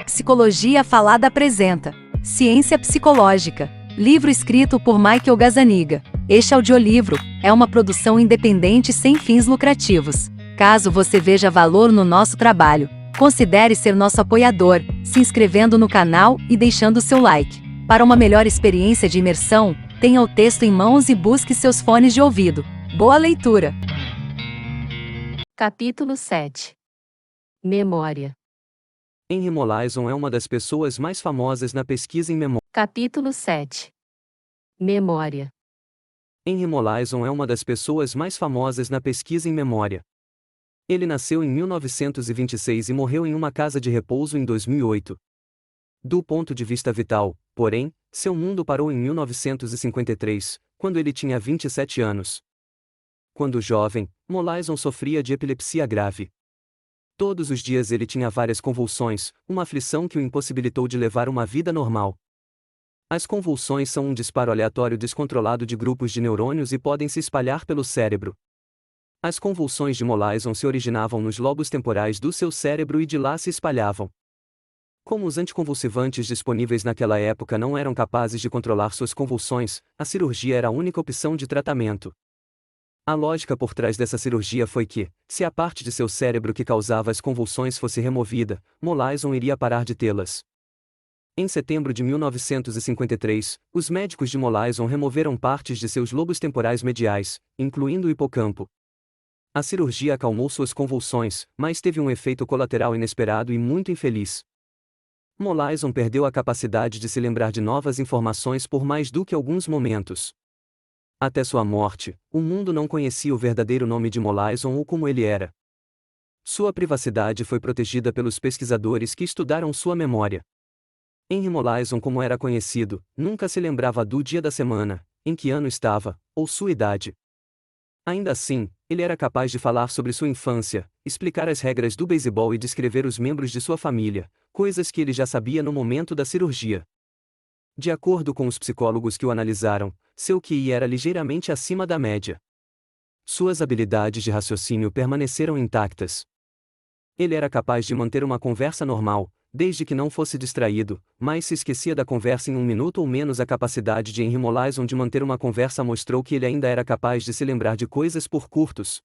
Psicologia Falada apresenta Ciência Psicológica, livro escrito por Michael Gazzaniga. Este audiolivro é uma produção independente sem fins lucrativos. Caso você veja valor no nosso trabalho, considere ser nosso apoiador, se inscrevendo no canal e deixando seu like. Para uma melhor experiência de imersão, tenha o texto em mãos e busque seus fones de ouvido. Boa leitura! Capítulo 7. Memória. Henry Molaison é uma das pessoas mais famosas na pesquisa em memória. Capítulo 7. Memória. Henry Molaison é uma das pessoas mais famosas na pesquisa em memória. Ele nasceu em 1926 e morreu em uma casa de repouso em 2008. Do ponto de vista vital, porém, seu mundo parou em 1953, quando ele tinha 27 anos. Quando jovem, Molaison sofria de epilepsia grave. Todos os dias ele tinha várias convulsões, uma aflição que o impossibilitou de levar uma vida normal. As convulsões são um disparo aleatório descontrolado de grupos de neurônios e podem se espalhar pelo cérebro. As convulsões de Molaison se originavam nos lobos temporais do seu cérebro e de lá se espalhavam. Como os anticonvulsivantes disponíveis naquela época não eram capazes de controlar suas convulsões, a cirurgia era a única opção de tratamento. A lógica por trás dessa cirurgia foi que, se a parte de seu cérebro que causava as convulsões fosse removida, Molaison iria parar de tê-las. Em setembro de 1953, os médicos de Molaison removeram partes de seus lobos temporais mediais, incluindo o hipocampo. A cirurgia acalmou suas convulsões, mas teve um efeito colateral inesperado e muito infeliz. Molaison perdeu a capacidade de se lembrar de novas informações por mais do que alguns momentos. Até sua morte, o mundo não conhecia o verdadeiro nome de Molaison ou como ele era. Sua privacidade foi protegida pelos pesquisadores que estudaram sua memória. Henry Molaison, como era conhecido, nunca se lembrava do dia da semana, em que ano estava, ou sua idade. Ainda assim, ele era capaz de falar sobre sua infância, explicar as regras do beisebol e descrever os membros de sua família, coisas que ele já sabia no momento da cirurgia. De acordo com os psicólogos que o analisaram, seu QI era ligeiramente acima da média. Suas habilidades de raciocínio permaneceram intactas. Ele era capaz de manter uma conversa normal, desde que não fosse distraído, mas se esquecia da conversa em um minuto ou menos. A capacidade de Henry Molaison de manter uma conversa mostrou que ele ainda era capaz de se lembrar de coisas por curtos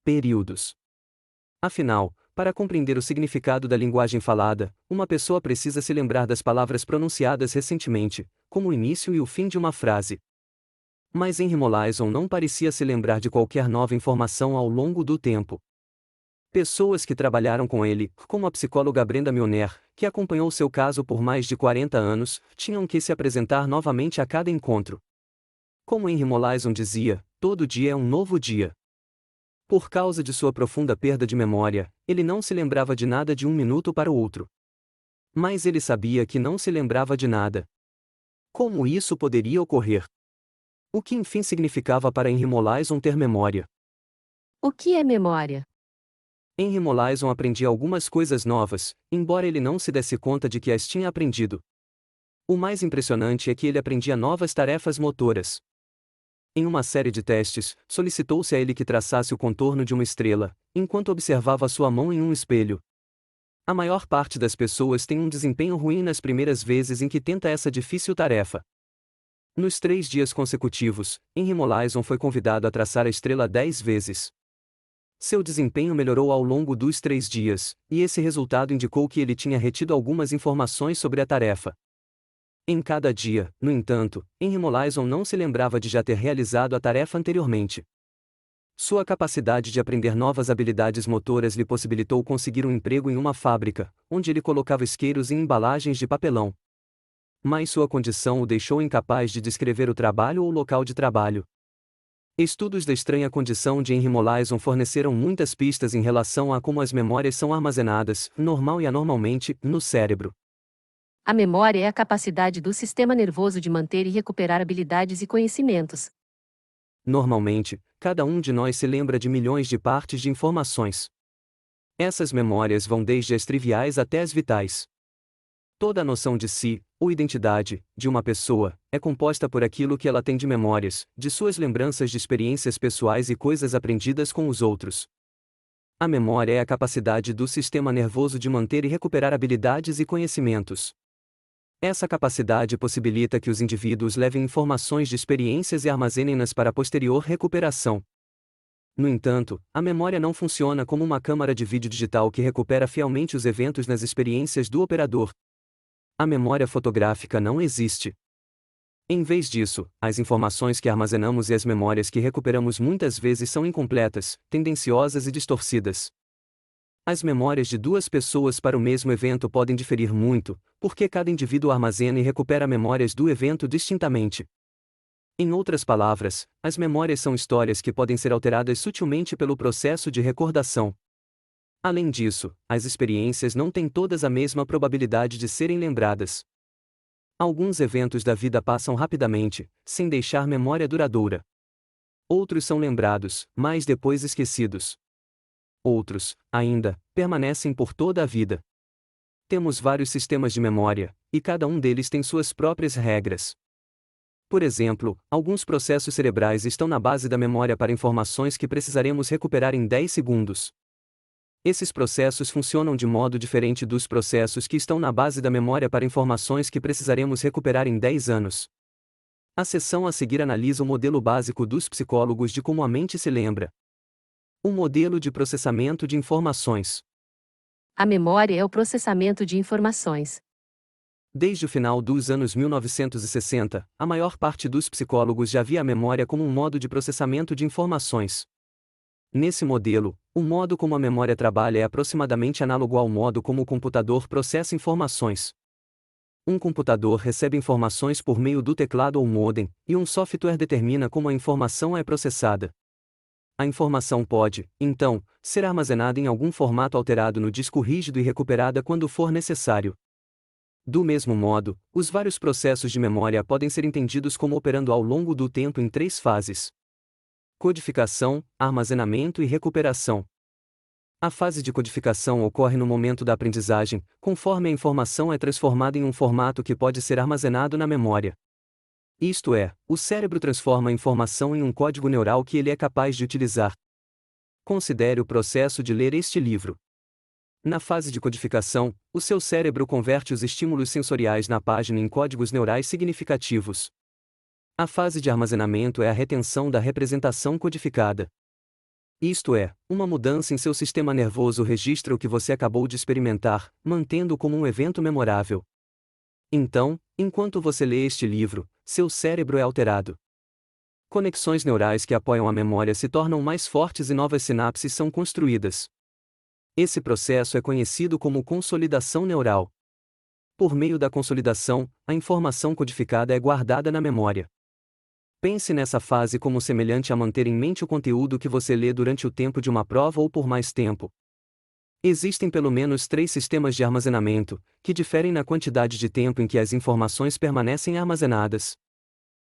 períodos. Afinal, para compreender o significado da linguagem falada, uma pessoa precisa se lembrar das palavras pronunciadas recentemente, como o início e o fim de uma frase. Mas Henry Molaison não parecia se lembrar de qualquer nova informação ao longo do tempo. Pessoas que trabalharam com ele, como a psicóloga Brenda Milner, que acompanhou seu caso por mais de 40 anos, tinham que se apresentar novamente a cada encontro. Como Henry Molaison dizia, todo dia é um novo dia. Por causa de sua profunda perda de memória, ele não se lembrava de nada de um minuto para o outro. Mas ele sabia que não se lembrava de nada. Como isso poderia ocorrer? O que enfim significava para Henry Molaison ter memória? O que é memória? Henry Molaison aprendia algumas coisas novas, embora ele não se desse conta de que as tinha aprendido. O mais impressionante é que ele aprendia novas tarefas motoras. Em uma série de testes, solicitou-se a ele que traçasse o contorno de uma estrela, enquanto observava sua mão em um espelho. A maior parte das pessoas tem um desempenho ruim nas primeiras vezes em que tenta essa difícil tarefa. Nos 3 dias consecutivos, Henry Molaison foi convidado a traçar a estrela 10 vezes. Seu desempenho melhorou ao longo dos 3 dias, e esse resultado indicou que ele tinha retido algumas informações sobre a tarefa. Em cada dia, no entanto, Henry Molaison não se lembrava de já ter realizado a tarefa anteriormente. Sua capacidade de aprender novas habilidades motoras lhe possibilitou conseguir um emprego em uma fábrica, onde ele colocava isqueiros em embalagens de papelão. Mas sua condição o deixou incapaz de descrever o trabalho ou local de trabalho. Estudos da estranha condição de Henry Molaison forneceram muitas pistas em relação a como as memórias são armazenadas, normal e anormalmente, no cérebro. A memória é a capacidade do sistema nervoso de manter e recuperar habilidades e conhecimentos. Normalmente, cada um de nós se lembra de milhões de partes de informações. Essas memórias vão desde as triviais até as vitais. Toda a noção de si, ou identidade, de uma pessoa, é composta por aquilo que ela tem de memórias, de suas lembranças de experiências pessoais e coisas aprendidas com os outros. A memória é a capacidade do sistema nervoso de manter e recuperar habilidades e conhecimentos. Essa capacidade possibilita que os indivíduos levem informações de experiências e armazenem-nas para posterior recuperação. No entanto, a memória não funciona como uma câmara de vídeo digital que recupera fielmente os eventos nas experiências do operador. A memória fotográfica não existe. Em vez disso, as informações que armazenamos e as memórias que recuperamos muitas vezes são incompletas, tendenciosas e distorcidas. As memórias de duas pessoas para o mesmo evento podem diferir muito, porque cada indivíduo armazena e recupera memórias do evento distintamente. Em outras palavras, as memórias são histórias que podem ser alteradas sutilmente pelo processo de recordação. Além disso, as experiências não têm todas a mesma probabilidade de serem lembradas. Alguns eventos da vida passam rapidamente, sem deixar memória duradoura. Outros são lembrados, mas depois esquecidos. Outros, ainda, permanecem por toda a vida. Temos vários sistemas de memória, e cada um deles tem suas próprias regras. Por exemplo, alguns processos cerebrais estão na base da memória para informações que precisaremos recuperar em 10 segundos. Esses processos funcionam de modo diferente dos processos que estão na base da memória para informações que precisaremos recuperar em 10 anos. A seção a seguir analisa o modelo básico dos psicólogos de como a mente se lembra. Um modelo de processamento de informações. A memória é o processamento de informações. Desde o final dos anos 1960, a maior parte dos psicólogos já via a memória como um modo de processamento de informações. Nesse modelo, o modo como a memória trabalha é aproximadamente análogo ao modo como o computador processa informações. Um computador recebe informações por meio do teclado ou modem, e um software determina como a informação é processada. A informação pode, então, ser armazenada em algum formato alterado no disco rígido e recuperada quando for necessário. Do mesmo modo, os vários processos de memória podem ser entendidos como operando ao longo do tempo em 3 fases: codificação, armazenamento e recuperação. A fase de codificação ocorre no momento da aprendizagem, conforme a informação é transformada em um formato que pode ser armazenado na memória. Isto é, o cérebro transforma a informação em um código neural que ele é capaz de utilizar. Considere o processo de ler este livro. Na fase de codificação, o seu cérebro converte os estímulos sensoriais na página em códigos neurais significativos. A fase de armazenamento é a retenção da representação codificada. Isto é, uma mudança em seu sistema nervoso registra o que você acabou de experimentar, mantendo-o como um evento memorável. Então, enquanto você lê este livro, seu cérebro é alterado. Conexões neurais que apoiam a memória se tornam mais fortes e novas sinapses são construídas. Esse processo é conhecido como consolidação neural. Por meio da consolidação, a informação codificada é guardada na memória. Pense nessa fase como semelhante a manter em mente o conteúdo que você lê durante o tempo de uma prova ou por mais tempo. Existem pelo menos 3 sistemas de armazenamento, que diferem na quantidade de tempo em que as informações permanecem armazenadas.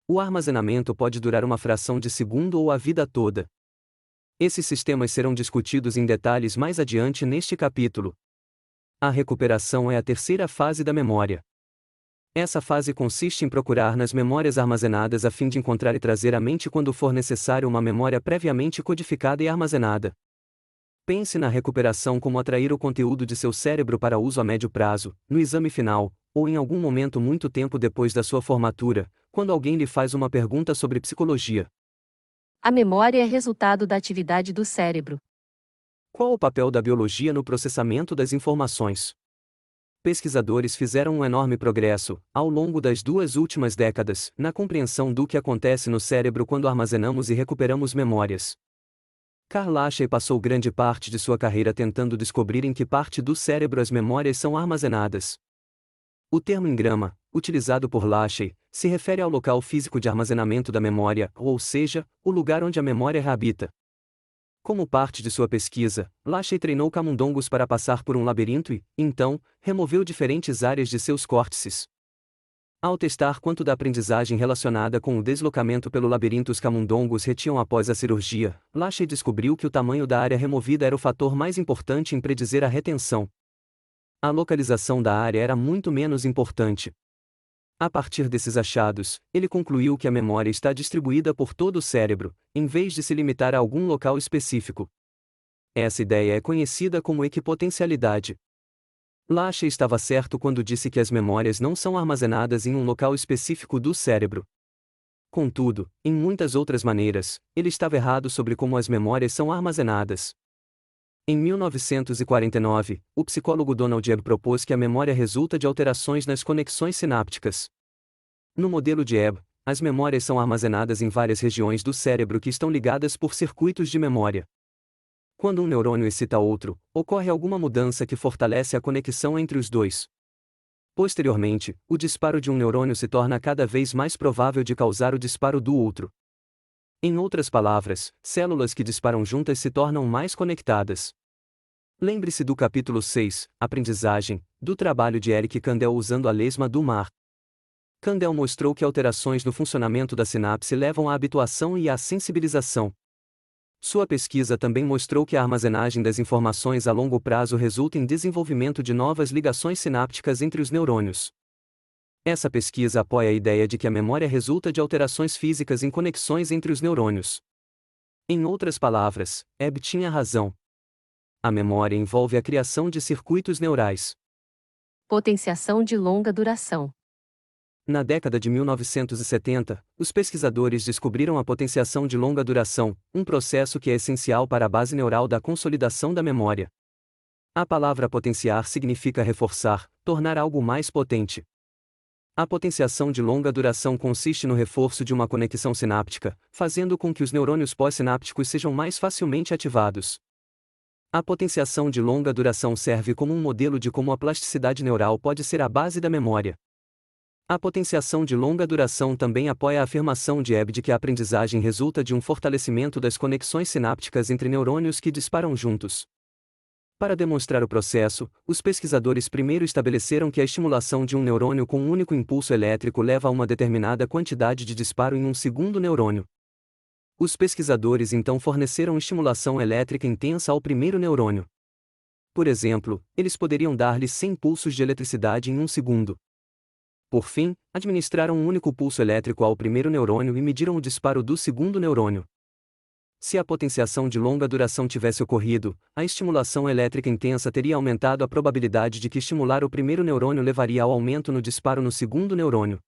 O armazenamento pode durar uma fração de segundo ou a vida toda. Esses sistemas serão discutidos em detalhes mais adiante neste capítulo. A recuperação é a terceira fase da memória. Essa fase consiste em procurar nas memórias armazenadas a fim de encontrar e trazer à mente quando for necessário uma memória previamente codificada e armazenada. Pense na recuperação como atrair o conteúdo de seu cérebro para uso a médio prazo, no exame final, ou em algum momento muito tempo depois da sua formatura, quando alguém lhe faz uma pergunta sobre psicologia. A memória é resultado da atividade do cérebro. Qual o papel da biologia no processamento das informações? Pesquisadores fizeram um enorme progresso, ao longo das 2 últimas décadas, na compreensão do que acontece no cérebro quando armazenamos e recuperamos memórias. Carl Lachey passou grande parte de sua carreira tentando descobrir em que parte do cérebro as memórias são armazenadas. O termo engrama, utilizado por Lachey, se refere ao local físico de armazenamento da memória, ou seja, o lugar onde a memória habita. Como parte de sua pesquisa, Lachey treinou camundongos para passar por um labirinto e, então, removeu diferentes áreas de seus córtices. Ao testar quanto da aprendizagem relacionada com o deslocamento pelo labirinto os camundongos retinham após a cirurgia, Lachey descobriu que o tamanho da área removida era o fator mais importante em predizer a retenção. A localização da área era muito menos importante. A partir desses achados, ele concluiu que a memória está distribuída por todo o cérebro, em vez de se limitar a algum local específico. Essa ideia é conhecida como equipotencialidade. Lasch estava certo quando disse que as memórias não são armazenadas em um local específico do cérebro. Contudo, em muitas outras maneiras, ele estava errado sobre como as memórias são armazenadas. Em 1949, o psicólogo Donald Ebb propôs que a memória resulta de alterações nas conexões sinápticas. No modelo de Ebb, as memórias são armazenadas em várias regiões do cérebro que estão ligadas por circuitos de memória. Quando um neurônio excita outro, ocorre alguma mudança que fortalece a conexão entre os dois. Posteriormente, o disparo de um neurônio se torna cada vez mais provável de causar o disparo do outro. Em outras palavras, células que disparam juntas se tornam mais conectadas. Lembre-se do capítulo 6, Aprendizagem, do trabalho de Eric Kandel usando a lesma do mar. Kandel mostrou que alterações no funcionamento da sinapse levam à habituação e à sensibilização. Sua pesquisa também mostrou que a armazenagem das informações a longo prazo resulta em desenvolvimento de novas ligações sinápticas entre os neurônios. Essa pesquisa apoia a ideia de que a memória resulta de alterações físicas em conexões entre os neurônios. Em outras palavras, Ebb tinha razão. A memória envolve a criação de circuitos neurais. Potenciação de longa duração. Na década de 1970, os pesquisadores descobriram a potenciação de longa duração, um processo que é essencial para a base neural da consolidação da memória. A palavra potenciar significa reforçar, tornar algo mais potente. A potenciação de longa duração consiste no reforço de uma conexão sináptica, fazendo com que os neurônios pós-sinápticos sejam mais facilmente ativados. A potenciação de longa duração serve como um modelo de como a plasticidade neural pode ser a base da memória. A potenciação de longa duração também apoia a afirmação de Ebb de que a aprendizagem resulta de um fortalecimento das conexões sinápticas entre neurônios que disparam juntos. Para demonstrar o processo, os pesquisadores primeiro estabeleceram que a estimulação de um neurônio com um único impulso elétrico leva a uma determinada quantidade de disparo em um segundo neurônio. Os pesquisadores então forneceram estimulação elétrica intensa ao primeiro neurônio. Por exemplo, eles poderiam dar-lhe 100 pulsos de eletricidade em um segundo. Por fim, administraram um único pulso elétrico ao primeiro neurônio e mediram o disparo do segundo neurônio. Se a potenciação de longa duração tivesse ocorrido, a estimulação elétrica intensa teria aumentado a probabilidade de que estimular o primeiro neurônio levaria ao aumento no disparo no segundo neurônio.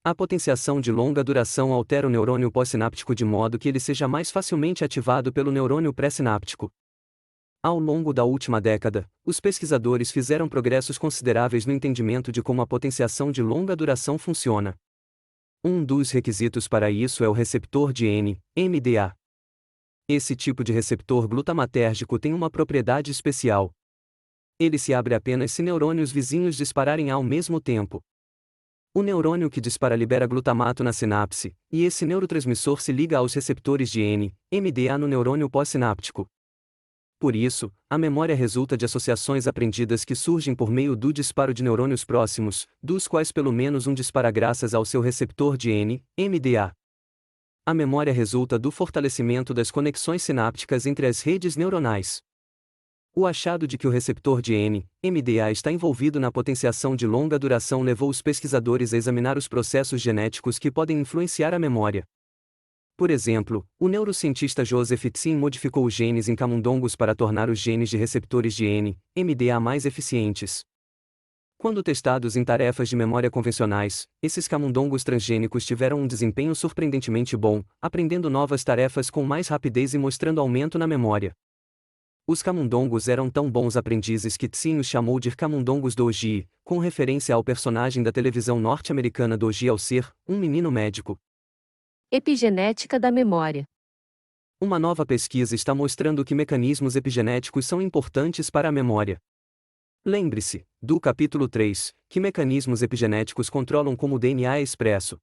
A potenciação de longa duração altera o neurônio pós-sináptico de modo que ele seja mais facilmente ativado pelo neurônio pré-sináptico. Ao longo da última década, os pesquisadores fizeram progressos consideráveis no entendimento de como a potenciação de longa duração funciona. Um dos requisitos para isso é o receptor de NMDA. Esse tipo de receptor glutamatérgico tem uma propriedade especial. Ele se abre apenas se neurônios vizinhos dispararem ao mesmo tempo. O neurônio que dispara libera glutamato na sinapse, e esse neurotransmissor se liga aos receptores de NMDA no neurônio pós-sináptico. Por isso, a memória resulta de associações aprendidas que surgem por meio do disparo de neurônios próximos, dos quais pelo menos um dispara graças ao seu receptor de NMDA. A memória resulta do fortalecimento das conexões sinápticas entre as redes neuronais. O achado de que o receptor de NMDA está envolvido na potenciação de longa duração levou os pesquisadores a examinar os processos genéticos que podem influenciar a memória. Por exemplo, o neurocientista Joseph Tsin modificou os genes em camundongos para tornar os genes de receptores de NMDA mais eficientes. Quando testados em tarefas de memória convencionais, esses camundongos transgênicos tiveram um desempenho surpreendentemente bom, aprendendo novas tarefas com mais rapidez e mostrando aumento na memória. Os camundongos eram tão bons aprendizes que Tsin os chamou de camundongos Doji, com referência ao personagem da televisão norte-americana Doji ao ser um menino médico. Epigenética da memória. Uma nova pesquisa está mostrando que mecanismos epigenéticos são importantes para a memória. Lembre-se, do capítulo 3, que mecanismos epigenéticos controlam como o DNA é expresso.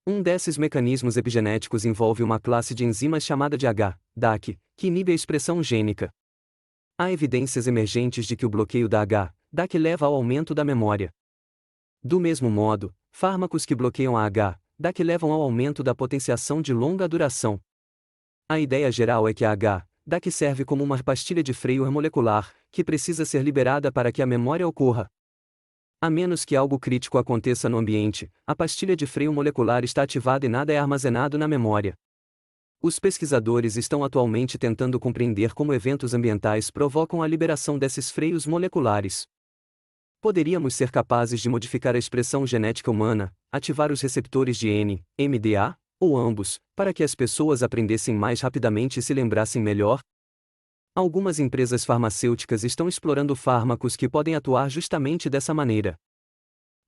Um desses mecanismos epigenéticos envolve uma classe de enzimas chamada de HDAC, que inibe a expressão gênica. Há evidências emergentes de que o bloqueio da HDAC leva ao aumento da memória. Do mesmo modo, fármacos que bloqueiam a HDAC levam ao aumento da potenciação de longa duração. A ideia geral é que a da que serve como uma pastilha de freio molecular, que precisa ser liberada para que a memória ocorra. A menos que algo crítico aconteça no ambiente, a pastilha de freio molecular está ativada e nada é armazenado na memória. Os pesquisadores estão atualmente tentando compreender como eventos ambientais provocam a liberação desses freios moleculares. Poderíamos ser capazes de modificar a expressão genética humana, ativar os receptores de NMDA, ou ambos, para que as pessoas aprendessem mais rapidamente e se lembrassem melhor? Algumas empresas farmacêuticas estão explorando fármacos que podem atuar justamente dessa maneira.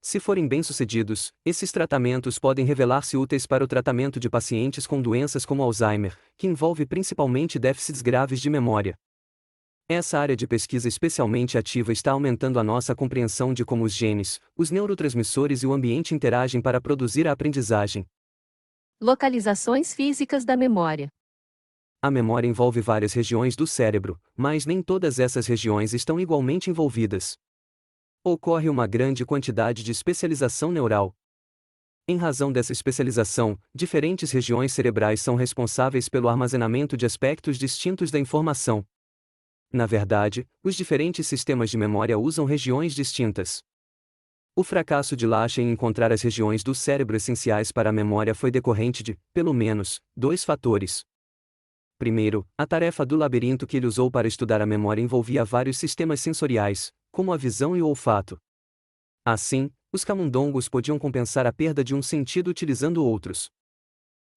Se forem bem-sucedidos, esses tratamentos podem revelar-se úteis para o tratamento de pacientes com doenças como Alzheimer, que envolve principalmente déficits graves de memória. Essa área de pesquisa especialmente ativa está aumentando a nossa compreensão de como os genes, os neurotransmissores e o ambiente interagem para produzir a aprendizagem. Localizações físicas da memória. A memória envolve várias regiões do cérebro, mas nem todas essas regiões estão igualmente envolvidas. Ocorre uma grande quantidade de especialização neural. Em razão dessa especialização, diferentes regiões cerebrais são responsáveis pelo armazenamento de aspectos distintos da informação. Na verdade, os diferentes sistemas de memória usam regiões distintas. O fracasso de Lasch em encontrar as regiões do cérebro essenciais para a memória foi decorrente de, pelo menos, dois fatores. Primeiro, a tarefa do labirinto que ele usou para estudar a memória envolvia vários sistemas sensoriais, como a visão e o olfato. Assim, os camundongos podiam compensar a perda de um sentido utilizando outros.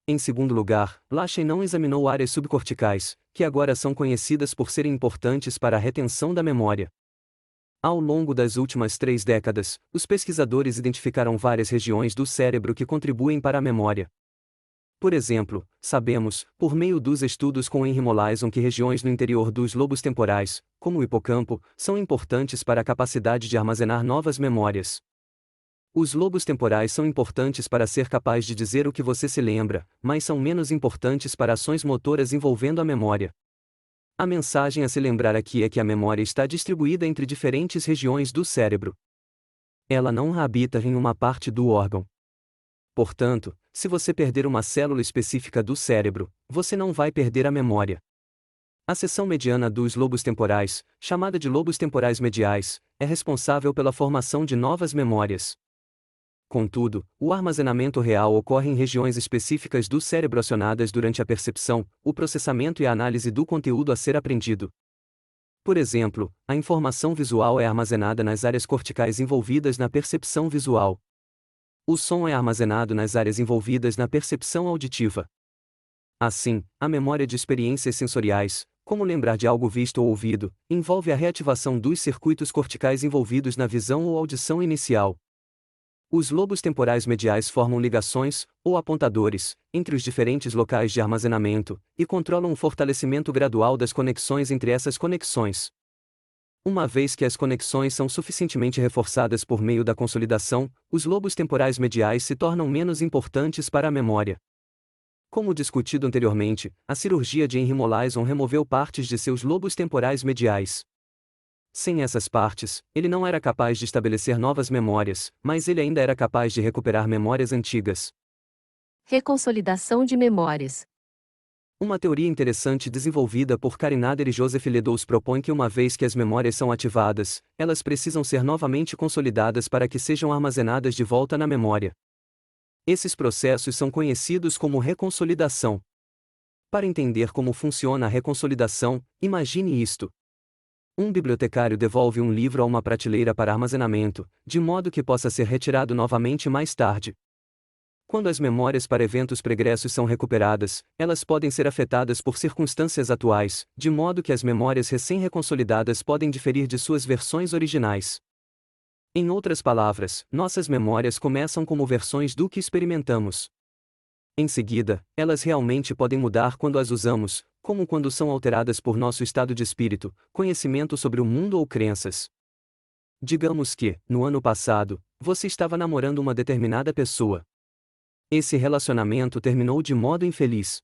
Em segundo lugar, Lasch não examinou áreas subcorticais, que agora são conhecidas por serem importantes para a retenção da memória. Ao longo das últimas 3 décadas, os pesquisadores identificaram várias regiões do cérebro que contribuem para a memória. Por exemplo, sabemos, por meio dos estudos com Henry Molaison, que regiões no interior dos lobos temporais, como o hipocampo, são importantes para a capacidade de armazenar novas memórias. Os lobos temporais são importantes para ser capaz de dizer o que você se lembra, mas são menos importantes para ações motoras envolvendo a memória. A mensagem a se lembrar aqui é que a memória está distribuída entre diferentes regiões do cérebro. Ela não habita em uma parte do órgão. Portanto, se você perder uma célula específica do cérebro, você não vai perder a memória. A seção mediana dos lobos temporais, chamada de lobos temporais mediais, é responsável pela formação de novas memórias. Contudo, o armazenamento real ocorre em regiões específicas do cérebro acionadas durante a percepção, o processamento e a análise do conteúdo a ser aprendido. Por exemplo, a informação visual é armazenada nas áreas corticais envolvidas na percepção visual. O som é armazenado nas áreas envolvidas na percepção auditiva. Assim, a memória de experiências sensoriais, como lembrar de algo visto ou ouvido, envolve a reativação dos circuitos corticais envolvidos na visão ou audição inicial. Os lobos temporais mediais formam ligações, ou apontadores, entre os diferentes locais de armazenamento, e controlam o fortalecimento gradual das conexões entre essas conexões. Uma vez que as conexões são suficientemente reforçadas por meio da consolidação, os lobos temporais mediais se tornam menos importantes para a memória. Como discutido anteriormente, a cirurgia de Henry Molaison removeu partes de seus lobos temporais mediais. Sem essas partes, ele não era capaz de estabelecer novas memórias, mas ele ainda era capaz de recuperar memórias antigas. Reconsolidação de memórias. Uma teoria interessante desenvolvida por Karen Nader e Joseph Ledoux propõe que uma vez que as memórias são ativadas, elas precisam ser novamente consolidadas para que sejam armazenadas de volta na memória. Esses processos são conhecidos como reconsolidação. Para entender como funciona a reconsolidação, imagine isto. Um bibliotecário devolve um livro a uma prateleira para armazenamento, de modo que possa ser retirado novamente mais tarde. Quando as memórias para eventos pregressos são recuperadas, elas podem ser afetadas por circunstâncias atuais, de modo que as memórias recém-reconsolidadas podem diferir de suas versões originais. Em outras palavras, nossas memórias começam como versões do que experimentamos. Em seguida, elas realmente podem mudar quando as usamos, como quando são alteradas por nosso estado de espírito, conhecimento sobre o mundo ou crenças. Digamos que, no ano passado, você estava namorando uma determinada pessoa. Esse relacionamento terminou de modo infeliz.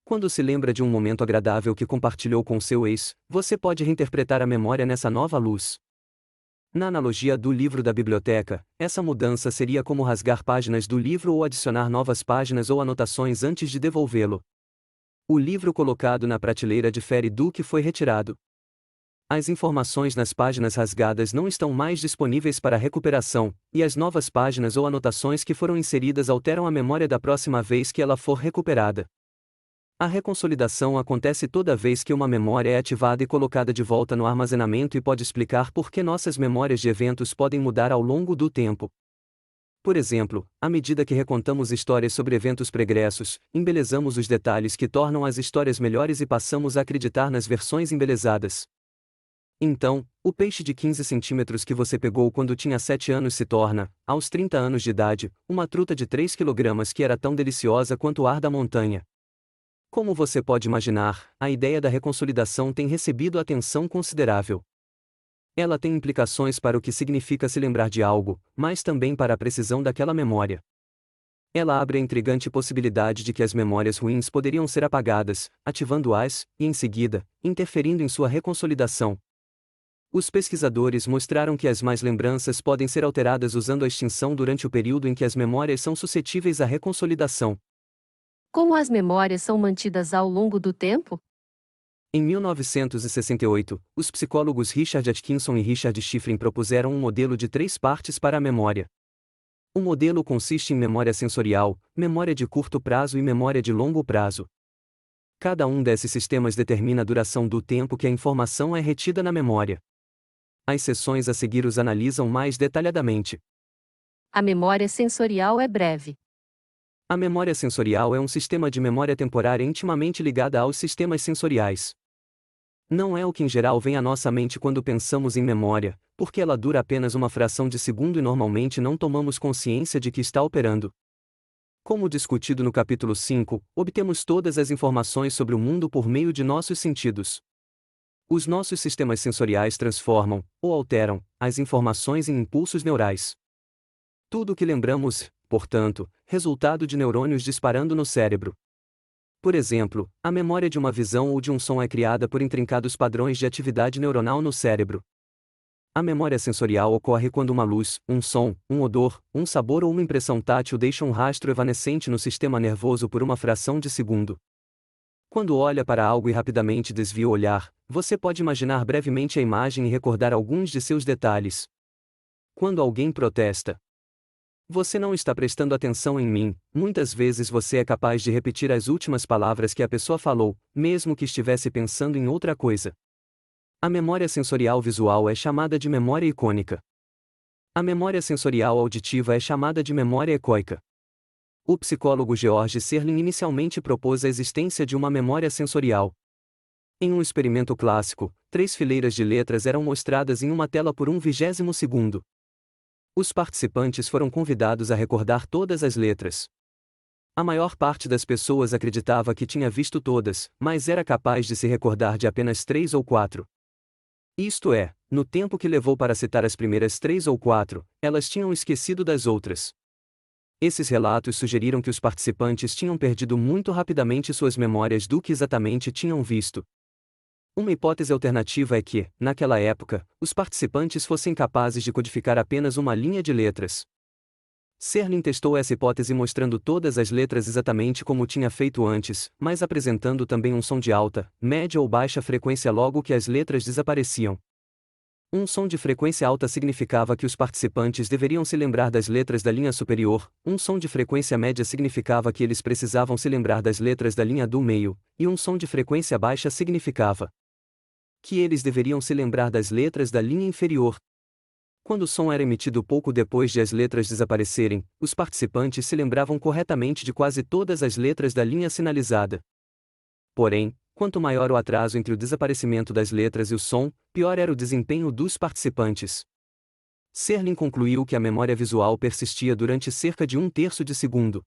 Quando se lembra de um momento agradável que compartilhou com seu ex, você pode reinterpretar a memória nessa nova luz. Na analogia do livro da biblioteca, essa mudança seria como rasgar páginas do livro ou adicionar novas páginas ou anotações antes de devolvê-lo. O livro colocado na prateleira difere do que foi retirado. As informações nas páginas rasgadas não estão mais disponíveis para recuperação, e as novas páginas ou anotações que foram inseridas alteram a memória da próxima vez que ela for recuperada. A reconsolidação acontece toda vez que uma memória é ativada e colocada de volta no armazenamento e pode explicar por que nossas memórias de eventos podem mudar ao longo do tempo. Por exemplo, à medida que recontamos histórias sobre eventos pregressos, embelezamos os detalhes que tornam as histórias melhores e passamos a acreditar nas versões embelezadas. Então, o peixe de 15 centímetros que você pegou quando tinha 7 anos se torna, aos 30 anos de idade, uma truta de 3 quilogramas que era tão deliciosa quanto o ar da montanha. Como você pode imaginar, a ideia da reconsolidação tem recebido atenção considerável. Ela tem implicações para o que significa se lembrar de algo, mas também para a precisão daquela memória. Ela abre a intrigante possibilidade de que as memórias ruins poderiam ser apagadas, ativando-as, e em seguida, interferindo em sua reconsolidação. Os pesquisadores mostraram que as más lembranças podem ser alteradas usando a extinção durante o período em que as memórias são suscetíveis à reconsolidação. Como as memórias são mantidas ao longo do tempo? Em 1968, os psicólogos Richard Atkinson e Richard Schifrin propuseram um modelo de 3 partes para a memória. O modelo consiste em memória sensorial, memória de curto prazo e memória de longo prazo. Cada um desses sistemas determina a duração do tempo que a informação é retida na memória. As seções a seguir os analisam mais detalhadamente. A memória sensorial é breve. A memória sensorial é um sistema de memória temporária intimamente ligada aos sistemas sensoriais. Não é o que em geral vem à nossa mente quando pensamos em memória, porque ela dura apenas uma fração de segundo e normalmente não tomamos consciência de que está operando. Como discutido no capítulo 5, obtemos todas as informações sobre o mundo por meio de nossos sentidos. Os nossos sistemas sensoriais transformam, ou alteram, as informações em impulsos neurais. Tudo o que lembramos, portanto, resultado de neurônios disparando no cérebro. Por exemplo, a memória de uma visão ou de um som é criada por intrincados padrões de atividade neuronal no cérebro. A memória sensorial ocorre quando uma luz, um som, um odor, um sabor ou uma impressão tátil deixam um rastro evanescente no sistema nervoso por uma fração de segundo. Quando olha para algo e rapidamente desvia o olhar, você pode imaginar brevemente a imagem e recordar alguns de seus detalhes. Quando alguém protesta, você não está prestando atenção em mim, muitas vezes você é capaz de repetir as últimas palavras que a pessoa falou, mesmo que estivesse pensando em outra coisa. A memória sensorial visual é chamada de memória icônica. A memória sensorial auditiva é chamada de memória ecoica. O psicólogo George Serling inicialmente propôs a existência de uma memória sensorial. Em um experimento clássico, 3 fileiras de letras eram mostradas em uma tela por 1/20 segundo. Os participantes foram convidados a recordar todas as letras. A maior parte das pessoas acreditava que tinha visto todas, mas era capaz de se recordar de apenas 3 ou 4. Isto é, no tempo que levou para citar as primeiras 3 ou 4, elas tinham esquecido das outras. Esses relatos sugeriram que os participantes tinham perdido muito rapidamente suas memórias do que exatamente tinham visto. Uma hipótese alternativa é que, naquela época, os participantes fossem capazes de codificar apenas uma linha de letras. Serling testou essa hipótese mostrando todas as letras exatamente como tinha feito antes, mas apresentando também um som de alta, média ou baixa frequência logo que as letras desapareciam. Um som de frequência alta significava que os participantes deveriam se lembrar das letras da linha superior, um som de frequência média significava que eles precisavam se lembrar das letras da linha do meio, e um som de frequência baixa significava que eles deveriam se lembrar das letras da linha inferior. Quando o som era emitido pouco depois de as letras desaparecerem, os participantes se lembravam corretamente de quase todas as letras da linha sinalizada. Porém, quanto maior o atraso entre o desaparecimento das letras e o som, pior era o desempenho dos participantes. Serling concluiu que a memória visual persistia durante cerca de 1/3 de segundo.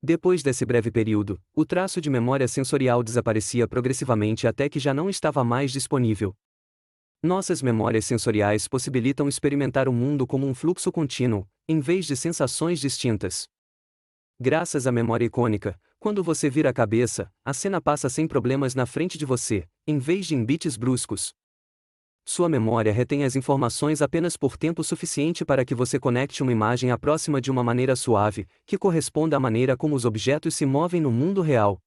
Depois desse breve período, o traço de memória sensorial desaparecia progressivamente até que já não estava mais disponível. Nossas memórias sensoriais possibilitam experimentar o mundo como um fluxo contínuo, em vez de sensações distintas. Graças à memória icônica, quando você vira a cabeça, a cena passa sem problemas na frente de você, em vez de em beats bruscos. Sua memória retém as informações apenas por tempo suficiente para que você conecte uma imagem à próxima de uma maneira suave, que corresponda à maneira como os objetos se movem no mundo real.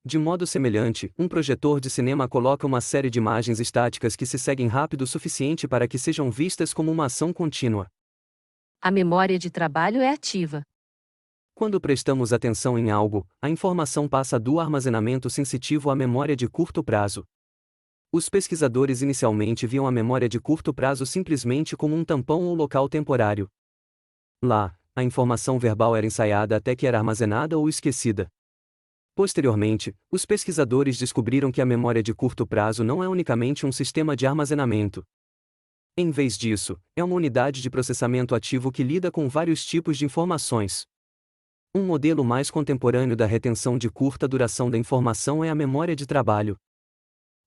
De modo semelhante, um projetor de cinema coloca uma série de imagens estáticas que se seguem rápido o suficiente para que sejam vistas como uma ação contínua. A memória de trabalho é ativa. Quando prestamos atenção em algo, a informação passa do armazenamento sensitivo à memória de curto prazo. Os pesquisadores inicialmente viam a memória de curto prazo simplesmente como um tampão ou local temporário. Lá, a informação verbal era ensaiada até que era armazenada ou esquecida. Posteriormente, os pesquisadores descobriram que a memória de curto prazo não é unicamente um sistema de armazenamento. Em vez disso, é uma unidade de processamento ativo que lida com vários tipos de informações. Um modelo mais contemporâneo da retenção de curta duração da informação é a memória de trabalho.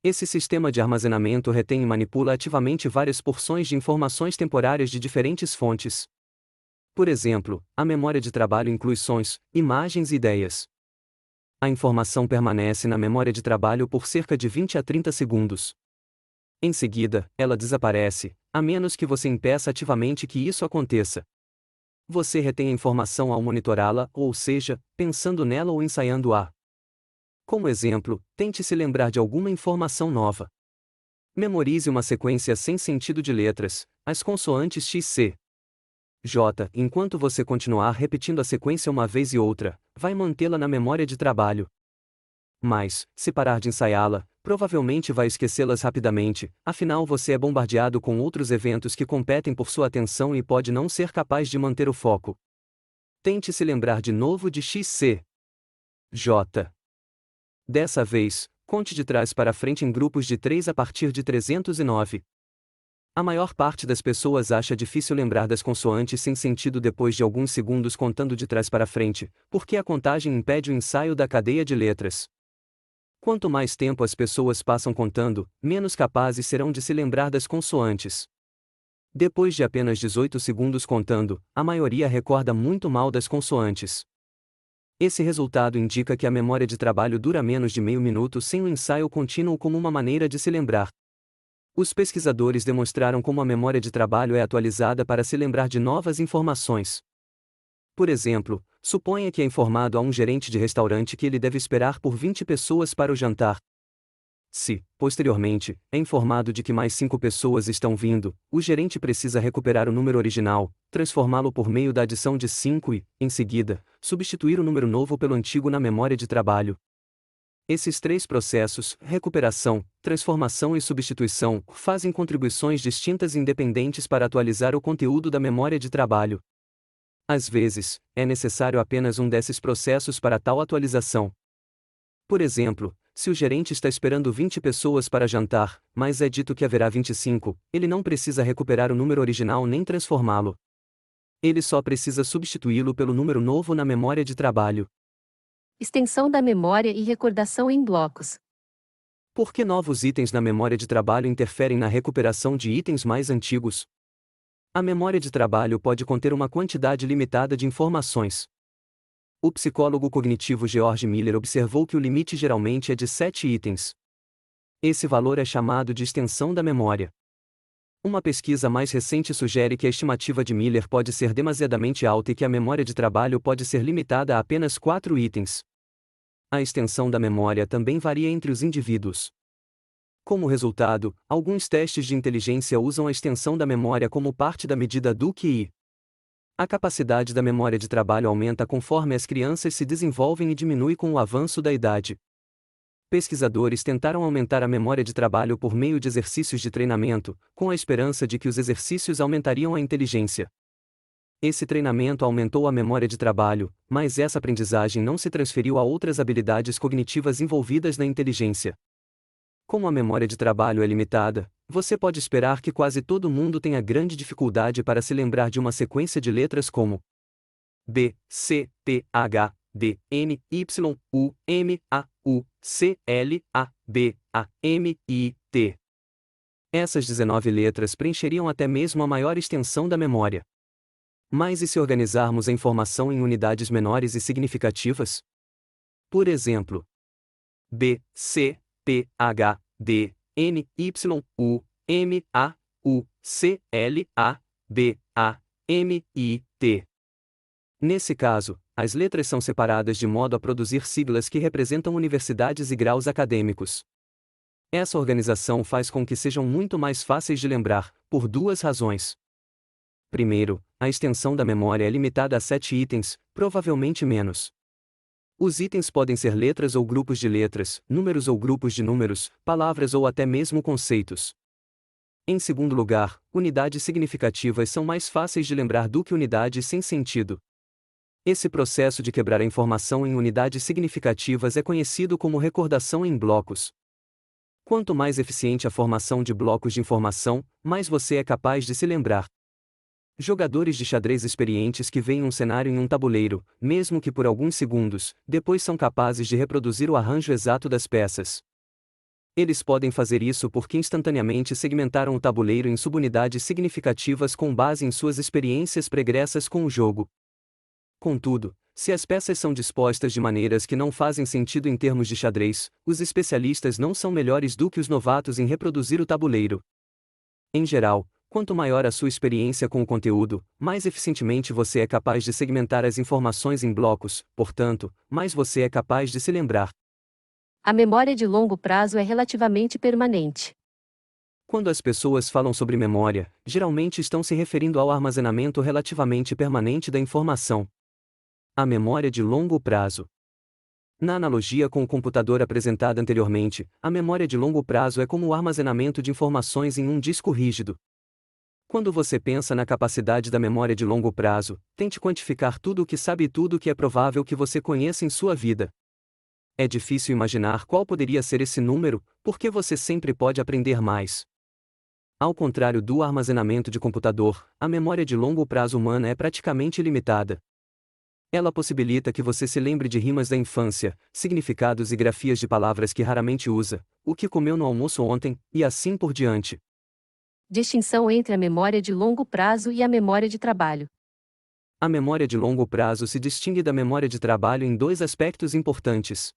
Esse sistema de armazenamento retém e manipula ativamente várias porções de informações temporárias de diferentes fontes. Por exemplo, a memória de trabalho inclui sons, imagens e ideias. A informação permanece na memória de trabalho por cerca de 20 a 30 segundos. Em seguida, ela desaparece, a menos que você impeça ativamente que isso aconteça. Você retém a informação ao monitorá-la, ou seja, pensando nela ou ensaiando-a. Como exemplo, tente se lembrar de alguma informação nova. Memorize uma sequência sem sentido de letras, as consoantes X, C, J. Enquanto você continuar repetindo a sequência uma vez e outra, vai mantê-la na memória de trabalho. Mas, se parar de ensaiá-la, provavelmente vai esquecê-las rapidamente, afinal você é bombardeado com outros eventos que competem por sua atenção e pode não ser capaz de manter o foco. Tente se lembrar de novo de X, C, J. Dessa vez, conte de trás para frente em grupos de 3 a partir de 309. A maior parte das pessoas acha difícil lembrar das consoantes sem sentido depois de alguns segundos contando de trás para frente, porque a contagem impede o ensaio da cadeia de letras. Quanto mais tempo as pessoas passam contando, menos capazes serão de se lembrar das consoantes. Depois de apenas 18 segundos contando, a maioria recorda muito mal das consoantes. Esse resultado indica que a memória de trabalho dura menos de meio minuto sem um ensaio contínuo como uma maneira de se lembrar. Os pesquisadores demonstraram como a memória de trabalho é atualizada para se lembrar de novas informações. Por exemplo, suponha que é informado a um gerente de restaurante que ele deve esperar por 20 pessoas para o jantar. Se, posteriormente, é informado de que mais 5 pessoas estão vindo, o gerente precisa recuperar o número original, transformá-lo por meio da adição de 5 e, em seguida, substituir o número novo pelo antigo na memória de trabalho. Esses três processos, recuperação, transformação e substituição, fazem contribuições distintas e independentes para atualizar o conteúdo da memória de trabalho. Às vezes, é necessário apenas um desses processos para tal atualização. Por exemplo, se o gerente está esperando 20 pessoas para jantar, mas é dito que haverá 25, ele não precisa recuperar o número original nem transformá-lo. Ele só precisa substituí-lo pelo número novo na memória de trabalho. Extensão da memória e recordação em blocos. Por que novos itens na memória de trabalho interferem na recuperação de itens mais antigos? A memória de trabalho pode conter uma quantidade limitada de informações. O psicólogo cognitivo George Miller observou que o limite geralmente é de 7 itens. Esse valor é chamado de extensão da memória. Uma pesquisa mais recente sugere que a estimativa de Miller pode ser demasiadamente alta e que a memória de trabalho pode ser limitada a apenas 4 itens. A extensão da memória também varia entre os indivíduos. Como resultado, alguns testes de inteligência usam a extensão da memória como parte da medida do QI. A capacidade da memória de trabalho aumenta conforme as crianças se desenvolvem e diminui com o avanço da idade. Pesquisadores tentaram aumentar a memória de trabalho por meio de exercícios de treinamento, com a esperança de que os exercícios aumentariam a inteligência. Esse treinamento aumentou a memória de trabalho, mas essa aprendizagem não se transferiu a outras habilidades cognitivas envolvidas na inteligência. Como a memória de trabalho é limitada, você pode esperar que quase todo mundo tenha grande dificuldade para se lembrar de uma sequência de letras como B, C, P, H, D, N, Y, U, M, A, U, C, L, A, B, A, M, I, T. Essas 19 letras preencheriam até mesmo a maior extensão da memória. Mas e se organizarmos a informação em unidades menores e significativas? Por exemplo, B, C, P, H, D, N, Y, U, M, A, U, C, L, A, B, A, M, I, T. Nesse caso, As letras são separadas de modo a produzir siglas que representam universidades e graus acadêmicos. Essa organização faz com que sejam muito mais fáceis de lembrar, por duas razões. Primeiro, a extensão da memória é limitada a 7 itens, provavelmente menos. Os itens podem ser letras ou grupos de letras, números ou grupos de números, palavras ou até mesmo conceitos. Em segundo lugar, unidades significativas são mais fáceis de lembrar do que unidades sem sentido. Esse processo de quebrar a informação em unidades significativas é conhecido como recordação em blocos. Quanto mais eficiente a formação de blocos de informação, mais você é capaz de se lembrar. Jogadores de xadrez experientes que veem um cenário em um tabuleiro, mesmo que por alguns segundos, depois são capazes de reproduzir o arranjo exato das peças. Eles podem fazer isso porque instantaneamente segmentaram o tabuleiro em subunidades significativas com base em suas experiências pregressas com o jogo. Contudo, se as peças são dispostas de maneiras que não fazem sentido em termos de xadrez, os especialistas não são melhores do que os novatos em reproduzir o tabuleiro. Em geral, quanto maior a sua experiência com o conteúdo, mais eficientemente você é capaz de segmentar as informações em blocos, portanto, mais você é capaz de se lembrar. A memória de longo prazo é relativamente permanente. Quando as pessoas falam sobre memória, geralmente estão se referindo ao armazenamento relativamente permanente da informação. A memória de longo prazo. Na analogia com o computador apresentada anteriormente, a memória de longo prazo é como o armazenamento de informações em um disco rígido. Quando você pensa na capacidade da memória de longo prazo, tente quantificar tudo o que sabe e tudo o que é provável que você conheça em sua vida. É difícil imaginar qual poderia ser esse número, porque você sempre pode aprender mais. Ao contrário do armazenamento de computador, a memória de longo prazo humana é praticamente ilimitada. Ela possibilita que você se lembre de rimas da infância, significados e grafias de palavras que raramente usa, o que comeu no almoço ontem, e assim por diante. Distinção entre a memória de longo prazo e a memória de trabalho. A memória de longo prazo se distingue da memória de trabalho em dois aspectos importantes.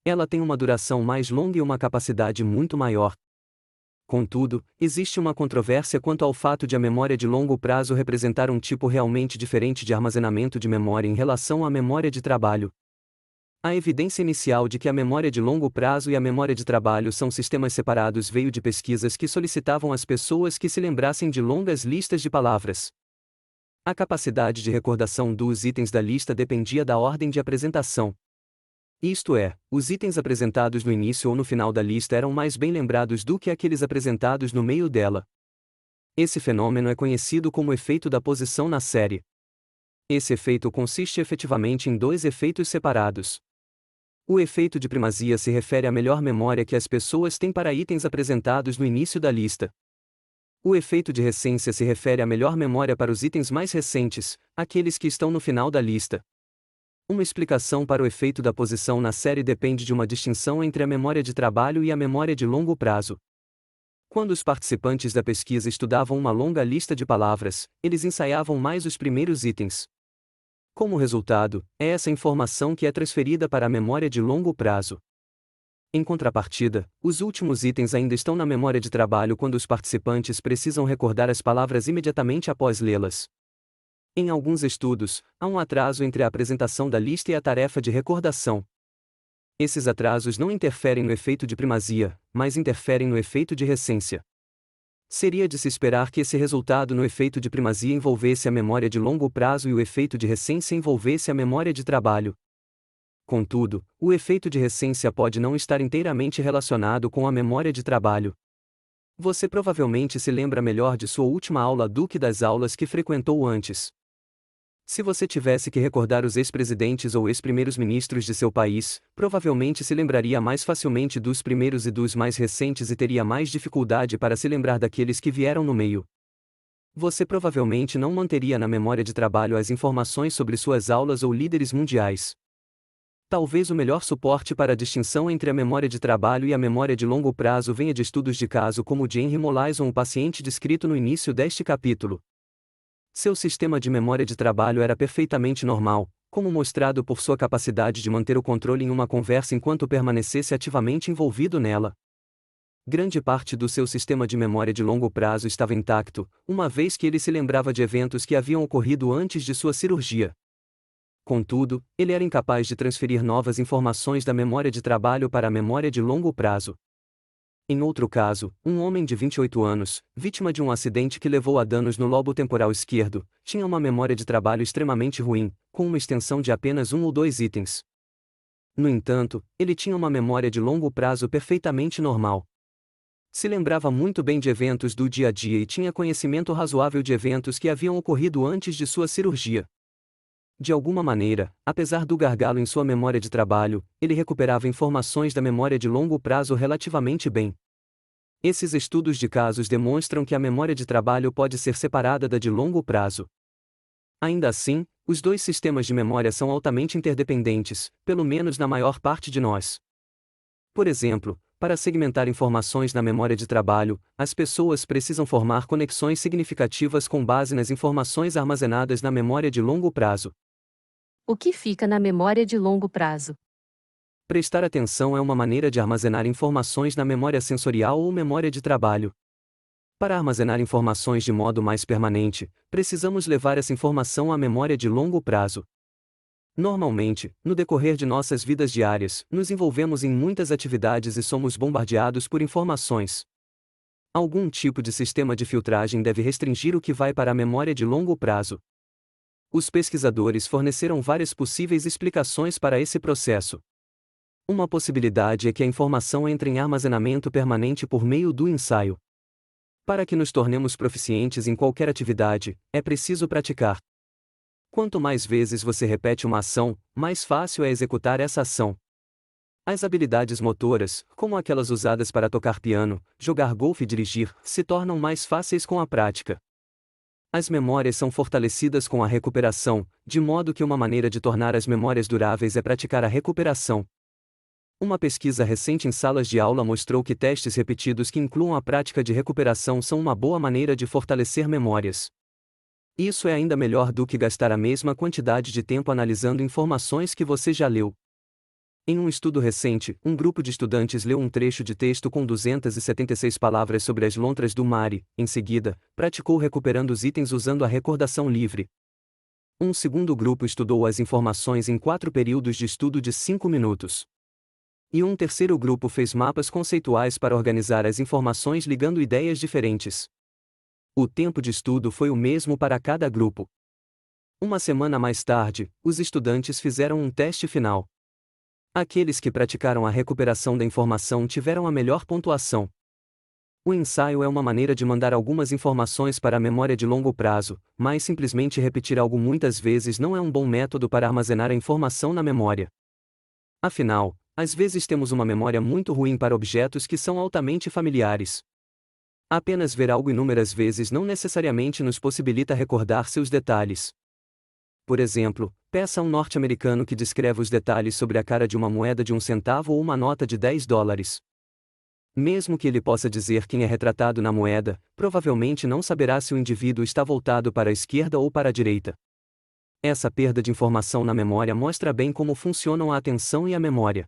Ela tem uma duração mais longa e uma capacidade muito maior. Contudo, existe uma controvérsia quanto ao fato de a memória de longo prazo representar um tipo realmente diferente de armazenamento de memória em relação à memória de trabalho. A evidência inicial de que a memória de longo prazo e a memória de trabalho são sistemas separados veio de pesquisas que solicitavam às pessoas que se lembrassem de longas listas de palavras. A capacidade de recordação dos itens da lista dependia da ordem de apresentação. Isto é, os itens apresentados no início ou no final da lista eram mais bem lembrados do que aqueles apresentados no meio dela. Esse fenômeno é conhecido como efeito da posição na série. Esse efeito consiste efetivamente em dois efeitos separados. O efeito de primazia se refere à melhor memória que as pessoas têm para itens apresentados no início da lista. O efeito de recência se refere à melhor memória para os itens mais recentes, aqueles que estão no final da lista. Uma explicação para o efeito da posição na série depende de uma distinção entre a memória de trabalho e a memória de longo prazo. Quando os participantes da pesquisa estudavam uma longa lista de palavras, eles ensaiavam mais os primeiros itens. Como resultado, é essa informação que é transferida para a memória de longo prazo. Em contrapartida, os últimos itens ainda estão na memória de trabalho quando os participantes precisam recordar as palavras imediatamente após lê-las. Em alguns estudos, há um atraso entre a apresentação da lista e a tarefa de recordação. Esses atrasos não interferem no efeito de primazia, mas interferem no efeito de recência. Seria de se esperar que esse resultado no efeito de primazia envolvesse a memória de longo prazo e o efeito de recência envolvesse a memória de trabalho. Contudo, o efeito de recência pode não estar inteiramente relacionado com a memória de trabalho. Você provavelmente se lembra melhor de sua última aula do que das aulas que frequentou antes. Se você tivesse que recordar os ex-presidentes ou ex-primeiros ministros de seu país, provavelmente se lembraria mais facilmente dos primeiros e dos mais recentes e teria mais dificuldade para se lembrar daqueles que vieram no meio. Você provavelmente não manteria na memória de trabalho as informações sobre suas aulas ou líderes mundiais. Talvez o melhor suporte para a distinção entre a memória de trabalho e a memória de longo prazo venha de estudos de caso como o de Henry Molaison, o paciente descrito no início deste capítulo. Seu sistema de memória de trabalho era perfeitamente normal, como mostrado por sua capacidade de manter o controle em uma conversa enquanto permanecesse ativamente envolvido nela. Grande parte do seu sistema de memória de longo prazo estava intacto, uma vez que ele se lembrava de eventos que haviam ocorrido antes de sua cirurgia. Contudo, ele era incapaz de transferir novas informações da memória de trabalho para a memória de longo prazo. Em outro caso, um homem de 28 anos, vítima de um acidente que levou a danos no lobo temporal esquerdo, tinha uma memória de trabalho extremamente ruim, com uma extensão de apenas 1 ou 2 itens. No entanto, ele tinha uma memória de longo prazo perfeitamente normal. Se lembrava muito bem de eventos do dia a dia e tinha conhecimento razoável de eventos que haviam ocorrido antes de sua cirurgia. De alguma maneira, apesar do gargalo em sua memória de trabalho, ele recuperava informações da memória de longo prazo relativamente bem. Esses estudos de casos demonstram que a memória de trabalho pode ser separada da de longo prazo. Ainda assim, os dois sistemas de memória são altamente interdependentes, pelo menos na maior parte de nós. Por exemplo, para segmentar informações na memória de trabalho, as pessoas precisam formar conexões significativas com base nas informações armazenadas na memória de longo prazo. O que fica na memória de longo prazo? Prestar atenção é uma maneira de armazenar informações na memória sensorial ou memória de trabalho. Para armazenar informações de modo mais permanente, precisamos levar essa informação à memória de longo prazo. Normalmente, no decorrer de nossas vidas diárias, nos envolvemos em muitas atividades e somos bombardeados por informações. Algum tipo de sistema de filtragem deve restringir o que vai para a memória de longo prazo. Os pesquisadores forneceram várias possíveis explicações para esse processo. Uma possibilidade é que a informação entre em armazenamento permanente por meio do ensaio. Para que nos tornemos proficientes em qualquer atividade, é preciso praticar. Quanto mais vezes você repete uma ação, mais fácil é executar essa ação. As habilidades motoras, como aquelas usadas para tocar piano, jogar golfe e dirigir, se tornam mais fáceis com a prática. As memórias são fortalecidas com a recuperação, de modo que uma maneira de tornar as memórias duráveis é praticar a recuperação. Uma pesquisa recente em salas de aula mostrou que testes repetidos que incluam a prática de recuperação são uma boa maneira de fortalecer memórias. Isso é ainda melhor do que gastar a mesma quantidade de tempo analisando informações que você já leu. Em um estudo recente, um grupo de estudantes leu um trecho de texto com 276 palavras sobre as lontras do mar e, em seguida, praticou recuperando os itens usando a recordação livre. Um segundo grupo estudou as informações em 4 períodos de estudo de 5 minutos. E um terceiro grupo fez mapas conceituais para organizar as informações ligando ideias diferentes. O tempo de estudo foi o mesmo para cada grupo. Uma semana mais tarde, os estudantes fizeram um teste final. Aqueles que praticaram a recuperação da informação tiveram a melhor pontuação. O ensaio é uma maneira de mandar algumas informações para a memória de longo prazo, mas simplesmente repetir algo muitas vezes não é um bom método para armazenar a informação na memória. Afinal, às vezes temos uma memória muito ruim para objetos que são altamente familiares. Apenas ver algo inúmeras vezes não necessariamente nos possibilita recordar seus detalhes. Por exemplo, peça a um norte-americano que descreva os detalhes sobre a cara de uma moeda de 1 centavo ou uma nota de $10. Mesmo que ele possa dizer quem é retratado na moeda, provavelmente não saberá se o indivíduo está voltado para a esquerda ou para a direita. Essa perda de informação na memória mostra bem como funcionam a atenção e a memória.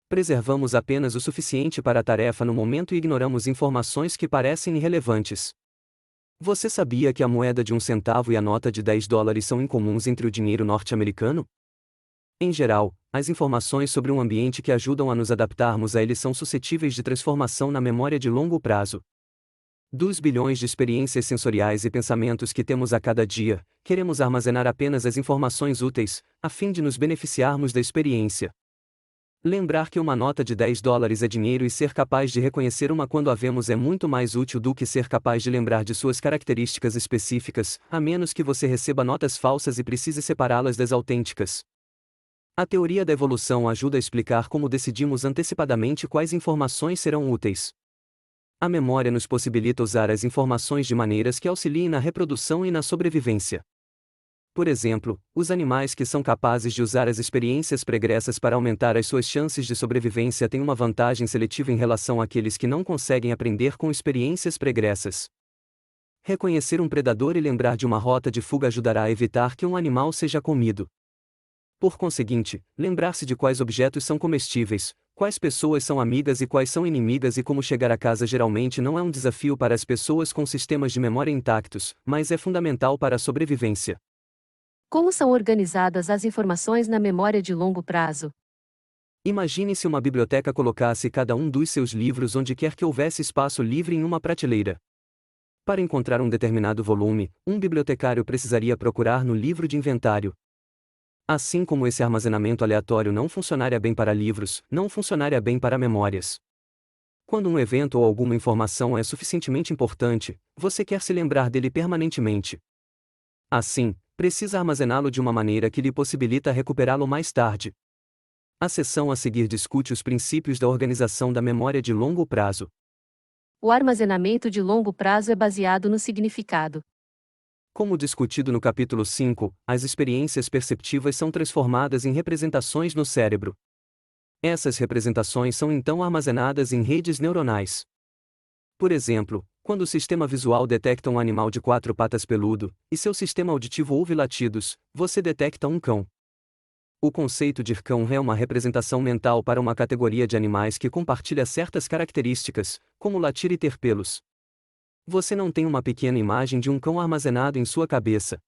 Preservamos apenas o suficiente para a tarefa no momento e ignoramos informações que parecem irrelevantes. Você sabia que a moeda de 1 centavo e a nota de $10 são incomuns entre o dinheiro norte-americano? Em geral, as informações sobre um ambiente que ajudam a nos adaptarmos a ele são suscetíveis de transformação na memória de longo prazo. Dos bilhões de experiências sensoriais e pensamentos que temos a cada dia, queremos armazenar apenas as informações úteis, a fim de nos beneficiarmos da experiência. Lembrar que uma nota de $10 é dinheiro e ser capaz de reconhecer uma quando a vemos é muito mais útil do que ser capaz de lembrar de suas características específicas, a menos que você receba notas falsas e precise separá-las das autênticas. A teoria da evolução ajuda a explicar como decidimos antecipadamente quais informações serão úteis. A memória nos possibilita usar as informações de maneiras que auxiliem na reprodução e na sobrevivência. Por exemplo, os animais que são capazes de usar as experiências pregressas para aumentar as suas chances de sobrevivência têm uma vantagem seletiva em relação àqueles que não conseguem aprender com experiências pregressas. Reconhecer um predador e lembrar de uma rota de fuga ajudará a evitar que um animal seja comido. Por conseguinte, lembrar-se de quais objetos são comestíveis, quais pessoas são amigas e quais são inimigas e como chegar a casa geralmente não é um desafio para as pessoas com sistemas de memória intactos, mas é fundamental para a sobrevivência. Como são organizadas as informações na memória de longo prazo? Imagine se uma biblioteca colocasse cada um dos seus livros onde quer que houvesse espaço livre em uma prateleira. Para encontrar um determinado volume, um bibliotecário precisaria procurar no livro de inventário. Assim como esse armazenamento aleatório não funcionaria bem para livros, não funcionaria bem para memórias. Quando um evento ou alguma informação é suficientemente importante, você quer se lembrar dele permanentemente. Assim, precisa armazená-lo de uma maneira que lhe possibilita recuperá-lo mais tarde. A seção a seguir discute os princípios da organização da memória de longo prazo. O armazenamento de longo prazo é baseado no significado. Como discutido no capítulo 5, as experiências perceptivas são transformadas em representações no cérebro. Essas representações são então armazenadas em redes neuronais. Por exemplo, quando o sistema visual detecta um animal de 4 patas peludo, e seu sistema auditivo ouve latidos, você detecta um cão. O conceito de cão é uma representação mental para uma categoria de animais que compartilha certas características, como latir e ter pelos. Você não tem uma pequena imagem de um cão armazenado em sua cabeça.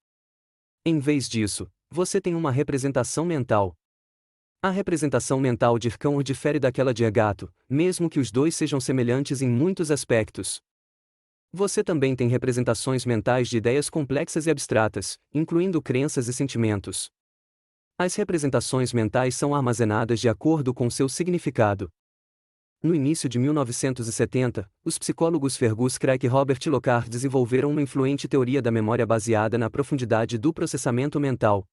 Em vez disso, você tem uma representação mental. A representação mental de cão difere daquela de gato, mesmo que os dois sejam semelhantes em muitos aspectos. Você também tem representações mentais de ideias complexas e abstratas, incluindo crenças e sentimentos. As representações mentais são armazenadas de acordo com seu significado. No início de 1970, os psicólogos Fergus Craig e Robert Locard desenvolveram uma influente teoria da memória baseada na profundidade do processamento mental.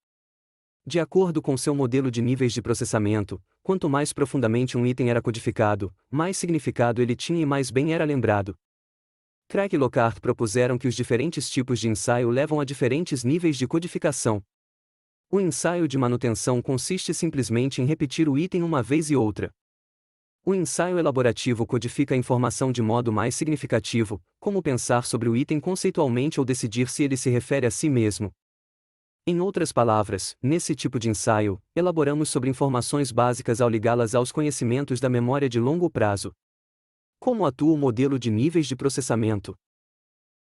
De acordo com seu modelo de níveis de processamento, quanto mais profundamente um item era codificado, mais significado ele tinha e mais bem era lembrado. Craig e Locard propuseram que os diferentes tipos de ensaio levam a diferentes níveis de codificação. O ensaio de manutenção consiste simplesmente em repetir o item uma vez e outra. O ensaio elaborativo codifica a informação de modo mais significativo, como pensar sobre o item conceitualmente ou decidir se ele se refere a si mesmo. Em outras palavras, nesse tipo de ensaio, elaboramos sobre informações básicas ao ligá-las aos conhecimentos da memória de longo prazo. Como atua o modelo de níveis de processamento?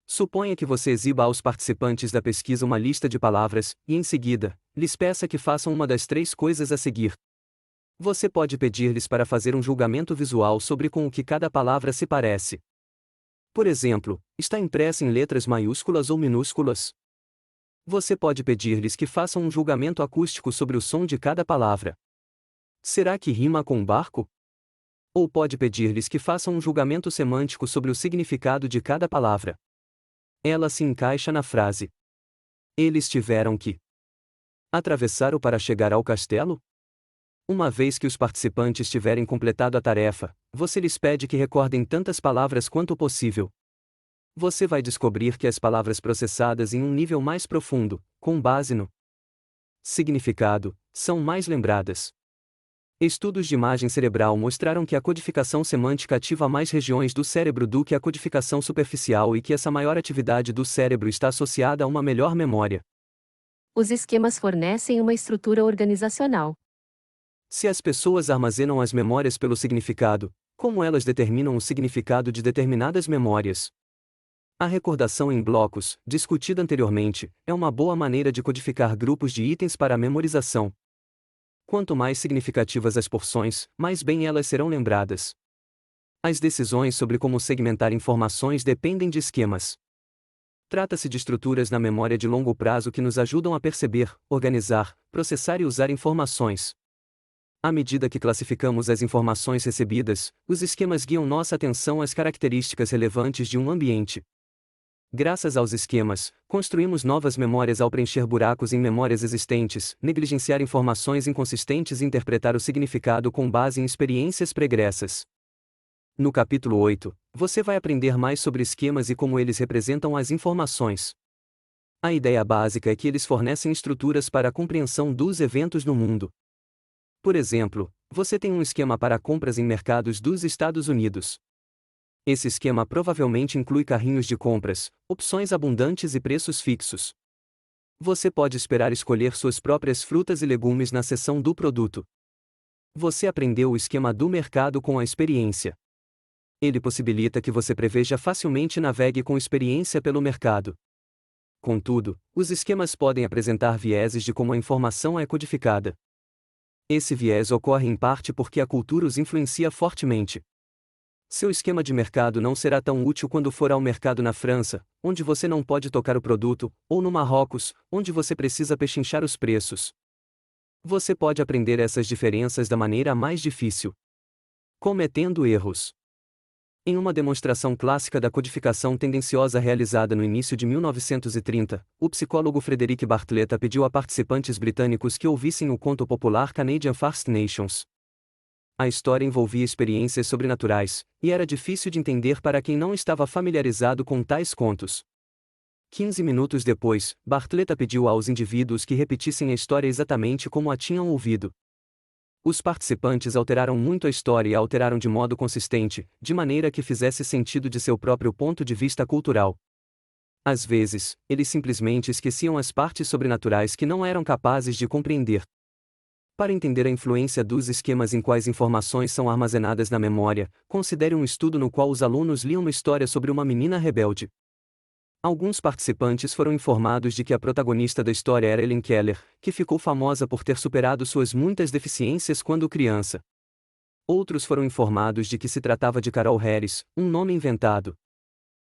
Suponha que você exiba aos participantes da pesquisa uma lista de palavras, e em seguida, lhes peça que façam uma das 3 coisas a seguir. Você pode pedir-lhes para fazer um julgamento visual sobre com o que cada palavra se parece. Por exemplo, está impressa em letras maiúsculas ou minúsculas? Você pode pedir-lhes que façam um julgamento acústico sobre o som de cada palavra. Será que rima com barco? Ou pode pedir-lhes que façam um julgamento semântico sobre o significado de cada palavra. Ela se encaixa na frase. Eles tiveram que atravessar o para chegar ao castelo? Uma vez que os participantes tiverem completado a tarefa, você lhes pede que recordem tantas palavras quanto possível. Você vai descobrir que as palavras processadas em um nível mais profundo, com base no significado, são mais lembradas. Estudos de imagem cerebral mostraram que a codificação semântica ativa mais regiões do cérebro do que a codificação superficial e que essa maior atividade do cérebro está associada a uma melhor memória. Os esquemas fornecem uma estrutura organizacional. Se as pessoas armazenam as memórias pelo significado, como elas determinam o significado de determinadas memórias? A recordação em blocos, discutida anteriormente, é uma boa maneira de codificar grupos de itens para a memorização. Quanto mais significativas as porções, mais bem elas serão lembradas. As decisões sobre como segmentar informações dependem de esquemas. Trata-se de estruturas na memória de longo prazo que nos ajudam a perceber, organizar, processar e usar informações. À medida que classificamos as informações recebidas, os esquemas guiam nossa atenção às características relevantes de um ambiente. Graças aos esquemas, construímos novas memórias ao preencher buracos em memórias existentes, negligenciar informações inconsistentes e interpretar o significado com base em experiências pregressas. No capítulo 8, você vai aprender mais sobre esquemas e como eles representam as informações. A ideia básica é que eles fornecem estruturas para a compreensão dos eventos no mundo. Por exemplo, você tem um esquema para compras em mercados dos Estados Unidos. Esse esquema provavelmente inclui carrinhos de compras, opções abundantes e preços fixos. Você pode esperar escolher suas próprias frutas e legumes na seção do produto. Você aprendeu o esquema do mercado com a experiência. Ele possibilita que você preveja facilmente e navegue com experiência pelo mercado. Contudo, os esquemas podem apresentar vieses de como a informação é codificada. Esse viés ocorre em parte porque a cultura os influencia fortemente. Seu esquema de mercado não será tão útil quando for ao mercado na França, onde você não pode tocar o produto, ou no Marrocos, onde você precisa pechinchar os preços. Você pode aprender essas diferenças da maneira mais difícil, cometendo erros. Em uma demonstração clássica da codificação tendenciosa realizada no início de 1930, o psicólogo Frederick Bartlett pediu a participantes britânicos que ouvissem o conto popular Canadian First Nations. A história envolvia experiências sobrenaturais, e era difícil de entender para quem não estava familiarizado com tais contos. 15 minutos depois, Bartlett pediu aos indivíduos que repetissem a história exatamente como a tinham ouvido. Os participantes alteraram muito a história e a alteraram de modo consistente, de maneira que fizesse sentido de seu próprio ponto de vista cultural. Às vezes, eles simplesmente esqueciam as partes sobrenaturais que não eram capazes de compreender. Para entender a influência dos esquemas em quais informações são armazenadas na memória, considere um estudo no qual os alunos liam uma história sobre uma menina rebelde. Alguns participantes foram informados de que a protagonista da história era Helen Keller, que ficou famosa por ter superado suas muitas deficiências quando criança. Outros foram informados de que se tratava de Carol Harris, um nome inventado.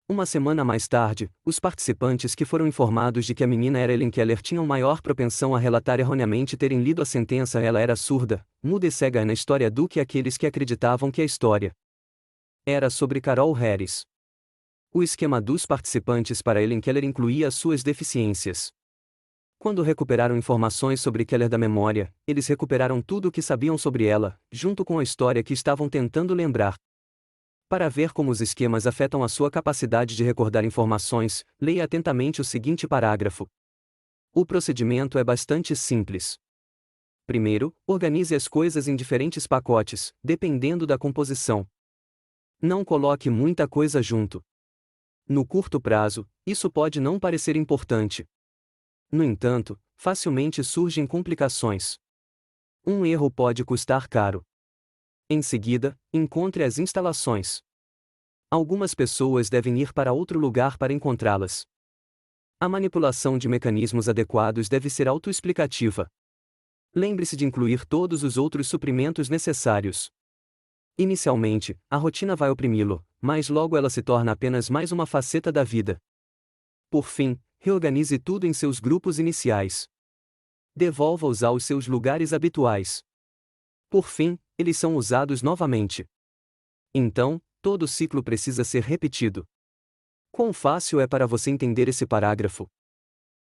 Uma semana mais tarde, os participantes que foram informados de que a menina era Helen Keller tinham maior propensão a relatar erroneamente terem lido a sentença "ela era surda, muda e cega" na história do que aqueles que acreditavam que a história era sobre Carol Harris. O esquema dos participantes para Helen Keller incluía as suas deficiências. Quando recuperaram informações sobre Keller da memória, eles recuperaram tudo o que sabiam sobre ela, junto com a história que estavam tentando lembrar. Para ver como os esquemas afetam a sua capacidade de recordar informações, leia atentamente o seguinte parágrafo. O procedimento é bastante simples. Primeiro, organize as coisas em diferentes pacotes, dependendo da composição. Não coloque muita coisa junto. No curto prazo, isso pode não parecer importante. No entanto, facilmente surgem complicações. Um erro pode custar caro. Em seguida, encontre as instalações. Algumas pessoas devem ir para outro lugar para encontrá-las. A manipulação de mecanismos adequados deve ser autoexplicativa. Lembre-se de incluir todos os outros suprimentos necessários. Inicialmente, a rotina vai oprimi-lo, mas logo ela se torna apenas mais uma faceta da vida. Por fim, reorganize tudo em seus grupos iniciais. Devolva-os aos seus lugares habituais. Por fim, eles são usados novamente. Então, todo o ciclo precisa ser repetido. Quão fácil é para você entender esse parágrafo?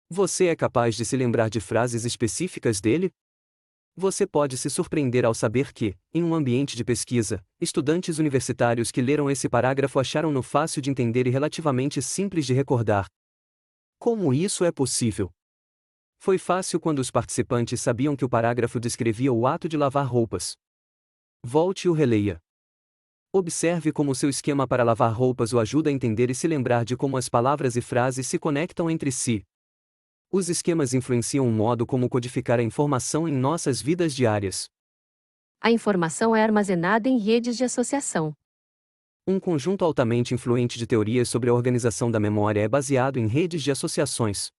Você é capaz de se lembrar de frases específicas dele? Você pode se surpreender ao saber que, em um ambiente de pesquisa, estudantes universitários que leram esse parágrafo acharam-no fácil de entender e relativamente simples de recordar. Como isso é possível? Foi fácil quando os participantes sabiam que o parágrafo descrevia o ato de lavar roupas. Volte e o releia. Observe como seu esquema para lavar roupas o ajuda a entender e se lembrar de como as palavras e frases se conectam entre si. Os esquemas influenciam o modo como codificar a informação em nossas vidas diárias. A informação é armazenada em redes de associação. Um conjunto altamente influente de teorias sobre a organização da memória é baseado em redes de associações.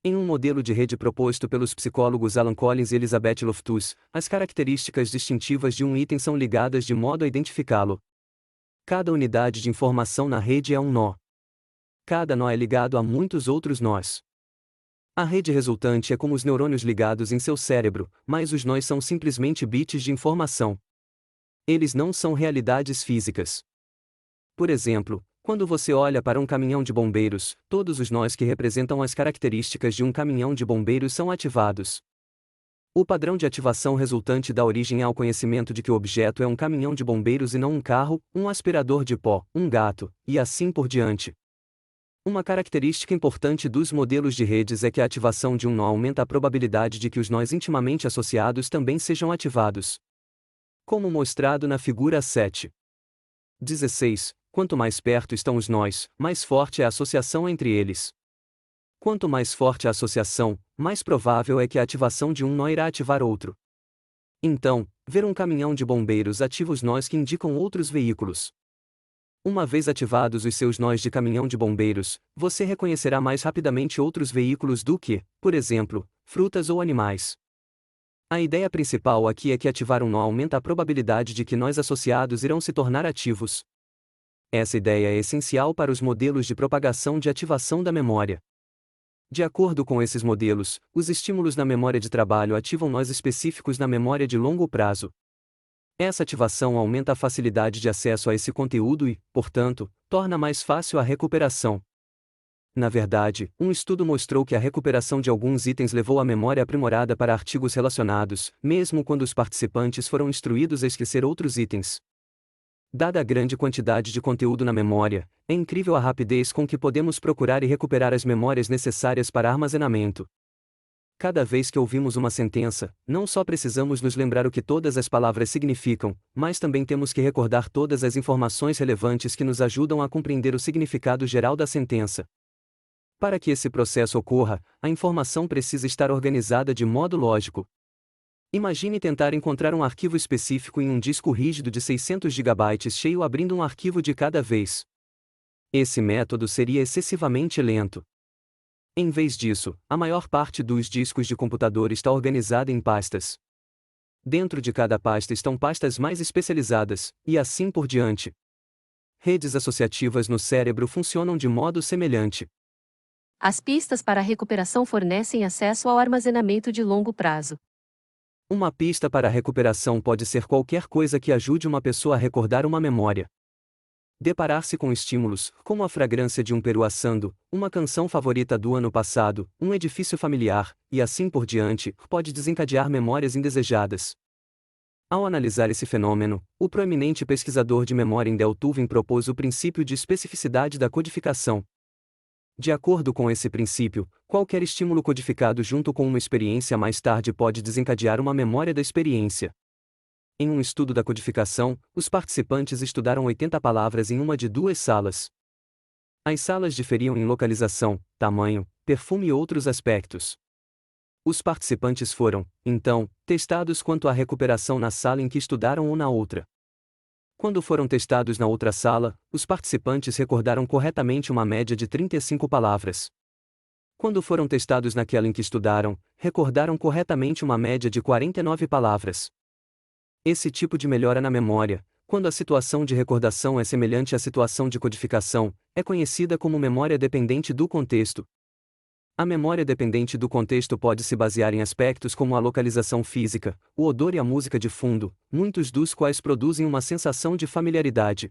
Em um modelo de rede proposto pelos psicólogos Alan Collins e Elizabeth Loftus, as características distintivas de um item são ligadas de modo a identificá-lo. Cada unidade de informação na rede é um nó. Cada nó é ligado a muitos outros nós. A rede resultante é como os neurônios ligados em seu cérebro, mas os nós são simplesmente bits de informação. Eles não são realidades físicas. Por exemplo, quando você olha para um caminhão de bombeiros, todos os nós que representam as características de um caminhão de bombeiros são ativados. O padrão de ativação resultante dá origem ao conhecimento de que o objeto é um caminhão de bombeiros e não um carro, um aspirador de pó, um gato, e assim por diante. Uma característica importante dos modelos de redes é que a ativação de um nó aumenta a probabilidade de que os nós intimamente associados também sejam ativados. Como mostrado na figura 7.16, quanto mais perto estão os nós, mais forte é a associação entre eles. Quanto mais forte a associação, mais provável é que a ativação de um nó irá ativar outro. Então, ver um caminhão de bombeiros ativa os nós que indicam outros veículos. Uma vez ativados os seus nós de caminhão de bombeiros, você reconhecerá mais rapidamente outros veículos do que, por exemplo, frutas ou animais. A ideia principal aqui é que ativar um nó aumenta a probabilidade de que nós associados irão se tornar ativos. Essa ideia é essencial para os modelos de propagação de ativação da memória. De acordo com esses modelos, os estímulos na memória de trabalho ativam nós específicos na memória de longo prazo. Essa ativação aumenta a facilidade de acesso a esse conteúdo e, portanto, torna mais fácil a recuperação. Na verdade, um estudo mostrou que a recuperação de alguns itens levou a memória aprimorada para artigos relacionados, mesmo quando os participantes foram instruídos a esquecer outros itens. Dada a grande quantidade de conteúdo na memória, é incrível a rapidez com que podemos procurar e recuperar as memórias necessárias para armazenamento. Cada vez que ouvimos uma sentença, não só precisamos nos lembrar o que todas as palavras significam, mas também temos que recordar todas as informações relevantes que nos ajudam a compreender o significado geral da sentença. Para que esse processo ocorra, a informação precisa estar organizada de modo lógico. Imagine tentar encontrar um arquivo específico em um disco rígido de 600 GB cheio abrindo um arquivo de cada vez. Esse método seria excessivamente lento. Em vez disso, a maior parte dos discos de computador está organizada em pastas. Dentro de cada pasta estão pastas mais especializadas, e assim por diante. Redes associativas no cérebro funcionam de modo semelhante. As pistas para a recuperação fornecem acesso ao armazenamento de longo prazo. Uma pista para a recuperação pode ser qualquer coisa que ajude uma pessoa a recordar uma memória. Deparar-se com estímulos, como a fragrância de um peru assando, uma canção favorita do ano passado, um edifício familiar, e assim por diante, pode desencadear memórias indesejadas. Ao analisar esse fenômeno, o proeminente pesquisador de memória Indel Tuvin propôs o princípio de especificidade da codificação. De acordo com esse princípio, qualquer estímulo codificado junto com uma experiência mais tarde pode desencadear uma memória da experiência. Em um estudo da codificação, os participantes estudaram 80 palavras em uma de duas salas. As salas diferiam em localização, tamanho, perfume e outros aspectos. Os participantes foram, então, testados quanto à recuperação na sala em que estudaram ou na outra. Quando foram testados na outra sala, os participantes recordaram corretamente uma média de 35 palavras. Quando foram testados naquela em que estudaram, recordaram corretamente uma média de 49 palavras. Esse tipo de melhora na memória, quando a situação de recordação é semelhante à situação de codificação, é conhecida como memória dependente do contexto. A memória dependente do contexto pode se basear em aspectos como a localização física, o odor e a música de fundo, muitos dos quais produzem uma sensação de familiaridade.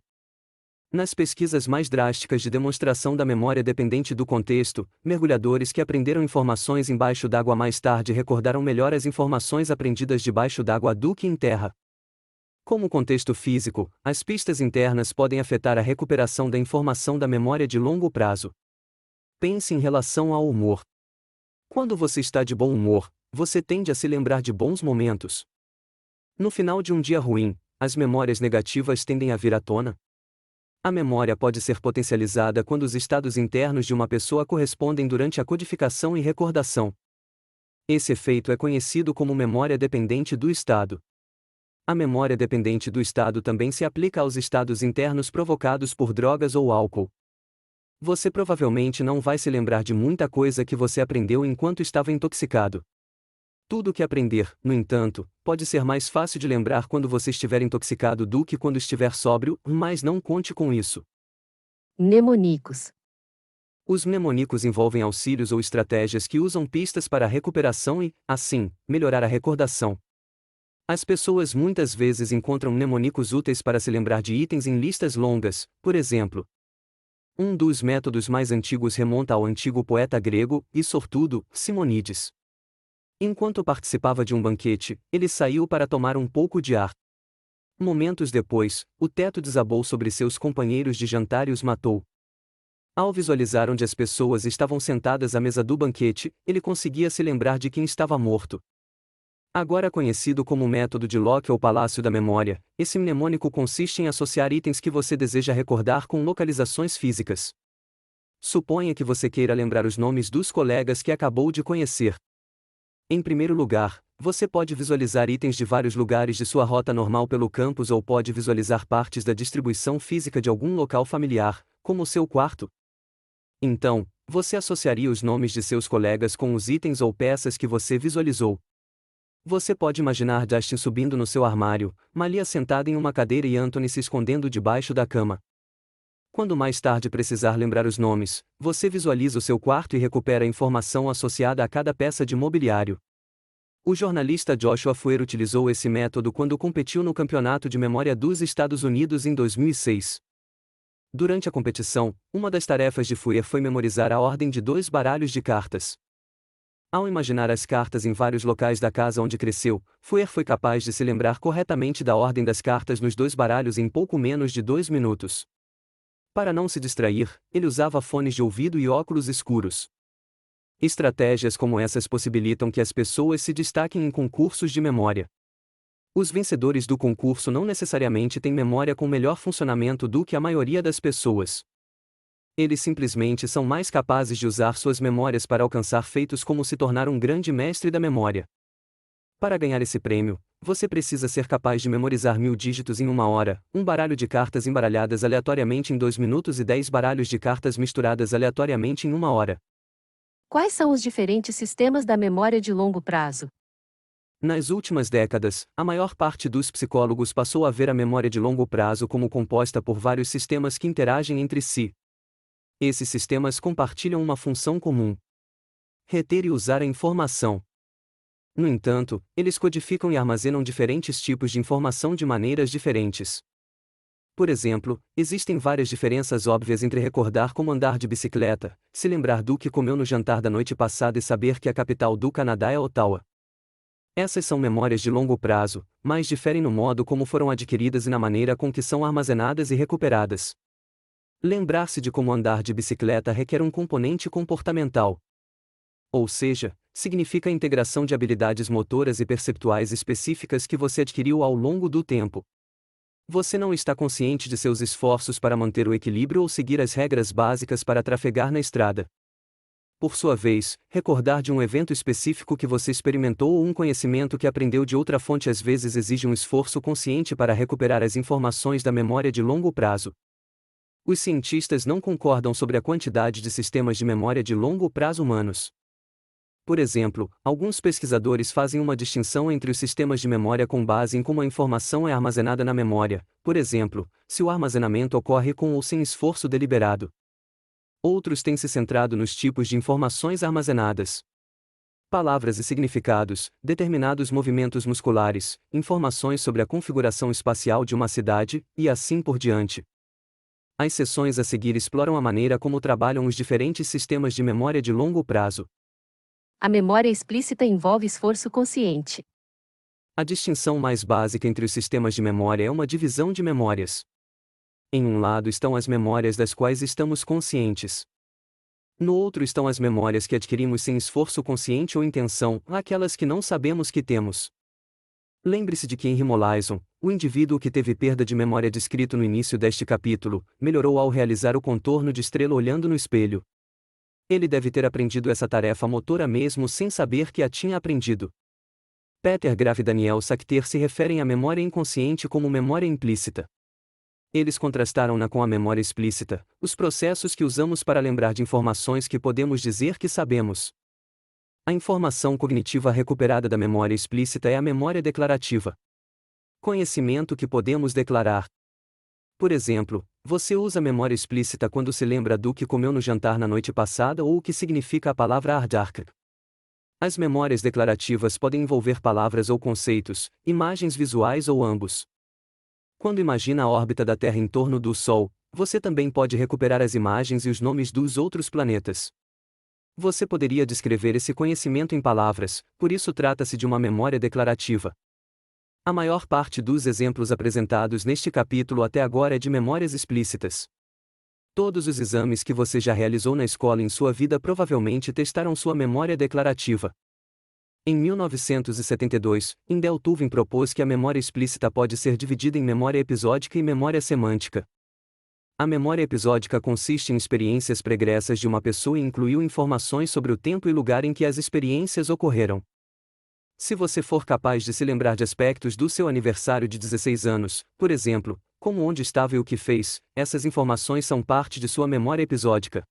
Nas pesquisas mais drásticas de demonstração da memória dependente do contexto, mergulhadores que aprenderam informações embaixo d'água mais tarde recordaram melhor as informações aprendidas debaixo d'água do que em terra. Como contexto físico, as pistas internas podem afetar a recuperação da informação da memória de longo prazo. Pense em relação ao humor. Quando você está de bom humor, você tende a se lembrar de bons momentos. No final de um dia ruim, as memórias negativas tendem a vir à tona. A memória pode ser potencializada quando os estados internos de uma pessoa correspondem durante a codificação e recordação. Esse efeito é conhecido como memória dependente do estado. A memória dependente do estado também se aplica aos estados internos provocados por drogas ou álcool. Você provavelmente não vai se lembrar de muita coisa que você aprendeu enquanto estava intoxicado. Tudo que aprender, no entanto, pode ser mais fácil de lembrar quando você estiver intoxicado do que quando estiver sóbrio, mas não conte com isso. Mnemonicos. Os mnemonicos envolvem auxílios ou estratégias que usam pistas para a recuperação e, assim, melhorar a recordação. As pessoas muitas vezes encontram mnemonicos úteis para se lembrar de itens em listas longas, por exemplo. Um dos métodos mais antigos remonta ao antigo poeta grego e sortudo, Simonides. Enquanto participava de um banquete, ele saiu para tomar um pouco de ar. Momentos depois, o teto desabou sobre seus companheiros de jantar e os matou. Ao visualizar onde as pessoas estavam sentadas à mesa do banquete, ele conseguia se lembrar de quem estava morto. Agora conhecido como método de Locke ou Palácio da Memória, esse mnemônico consiste em associar itens que você deseja recordar com localizações físicas. Suponha que você queira lembrar os nomes dos colegas que acabou de conhecer. Em primeiro lugar, você pode visualizar itens de vários lugares de sua rota normal pelo campus ou pode visualizar partes da distribuição física de algum local familiar, como o seu quarto. Então, você associaria os nomes de seus colegas com os itens ou peças que você visualizou. Você pode imaginar Justin subindo no seu armário, Malia sentada em uma cadeira e Anthony se escondendo debaixo da cama. Quando mais tarde precisar lembrar os nomes, você visualiza o seu quarto e recupera a informação associada a cada peça de mobiliário. O jornalista Joshua Foer utilizou esse método quando competiu no Campeonato de Memória dos Estados Unidos em 2006. Durante a competição, uma das tarefas de Foer foi memorizar a ordem de 2 baralhos de cartas. Ao imaginar as cartas em vários locais da casa onde cresceu, Foer foi capaz de se lembrar corretamente da ordem das cartas nos 2 baralhos em pouco menos de 2 minutos. Para não se distrair, ele usava fones de ouvido e óculos escuros. Estratégias como essas possibilitam que as pessoas se destaquem em concursos de memória. Os vencedores do concurso não necessariamente têm memória com melhor funcionamento do que a maioria das pessoas. Eles simplesmente são mais capazes de usar suas memórias para alcançar feitos como se tornar um grande mestre da memória. Para ganhar esse prêmio, você precisa ser capaz de memorizar 1000 dígitos em 1 hora, um baralho de cartas embaralhadas aleatoriamente em 2 minutos e 10 baralhos de cartas misturadas aleatoriamente em 1 hora. Quais são os diferentes sistemas da memória de longo prazo? Nas últimas décadas, a maior parte dos psicólogos passou a ver a memória de longo prazo como composta por vários sistemas que interagem entre si. Esses sistemas compartilham uma função comum: reter e usar a informação. No entanto, eles codificam e armazenam diferentes tipos de informação de maneiras diferentes. Por exemplo, existem várias diferenças óbvias entre recordar como andar de bicicleta, se lembrar do que comeu no jantar da noite passada e saber que a capital do Canadá é Ottawa. Essas são memórias de longo prazo, mas diferem no modo como foram adquiridas e na maneira com que são armazenadas e recuperadas. Lembrar-se de como andar de bicicleta requer um componente comportamental. Ou seja, significa a integração de habilidades motoras e perceptuais específicas que você adquiriu ao longo do tempo. Você não está consciente de seus esforços para manter o equilíbrio ou seguir as regras básicas para trafegar na estrada. Por sua vez, recordar de um evento específico que você experimentou ou um conhecimento que aprendeu de outra fonte às vezes exige um esforço consciente para recuperar as informações da memória de longo prazo. Os cientistas não concordam sobre a quantidade de sistemas de memória de longo prazo humanos. Por exemplo, alguns pesquisadores fazem uma distinção entre os sistemas de memória com base em como a informação é armazenada na memória, por exemplo, se o armazenamento ocorre com ou sem esforço deliberado. Outros têm se centrado nos tipos de informações armazenadas. Palavras e significados, determinados movimentos musculares, informações sobre a configuração espacial de uma cidade, e assim por diante. As seções a seguir exploram a maneira como trabalham os diferentes sistemas de memória de longo prazo. A memória explícita envolve esforço consciente. A distinção mais básica entre os sistemas de memória é uma divisão de memórias. Em um lado estão as memórias das quais estamos conscientes. No outro estão as memórias que adquirimos sem esforço consciente ou intenção, aquelas que não sabemos que temos. Lembre-se de que Henry Molaison, o indivíduo que teve perda de memória descrito no início deste capítulo, melhorou ao realizar o contorno de estrela olhando no espelho. Ele deve ter aprendido essa tarefa motora mesmo sem saber que a tinha aprendido. Peter Graf e Daniel Sachter se referem à memória inconsciente como memória implícita. Eles contrastaram-na com a memória explícita, os processos que usamos para lembrar de informações que podemos dizer que sabemos. A informação cognitiva recuperada da memória explícita é a memória declarativa. Conhecimento que podemos declarar. Por exemplo, você usa a memória explícita quando se lembra do que comeu no jantar na noite passada ou o que significa a palavra ardark. As memórias declarativas podem envolver palavras ou conceitos, imagens visuais ou ambos. Quando imagina a órbita da Terra em torno do Sol, você também pode recuperar as imagens e os nomes dos outros planetas. Você poderia descrever esse conhecimento em palavras, por isso trata-se de uma memória declarativa. A maior parte dos exemplos apresentados neste capítulo até agora é de memórias explícitas. Todos os exames que você já realizou na escola em sua vida provavelmente testaram sua memória declarativa. Em 1972, Indel Tuvin propôs que a memória explícita pode ser dividida em memória episódica e memória semântica. A memória episódica consiste em experiências pregressas de uma pessoa e incluiu informações sobre o tempo e lugar em que as experiências ocorreram. Se você for capaz de se lembrar de aspectos do seu aniversário de 16 anos, por exemplo, como onde estava e o que fez, essas informações são parte de sua memória episódica.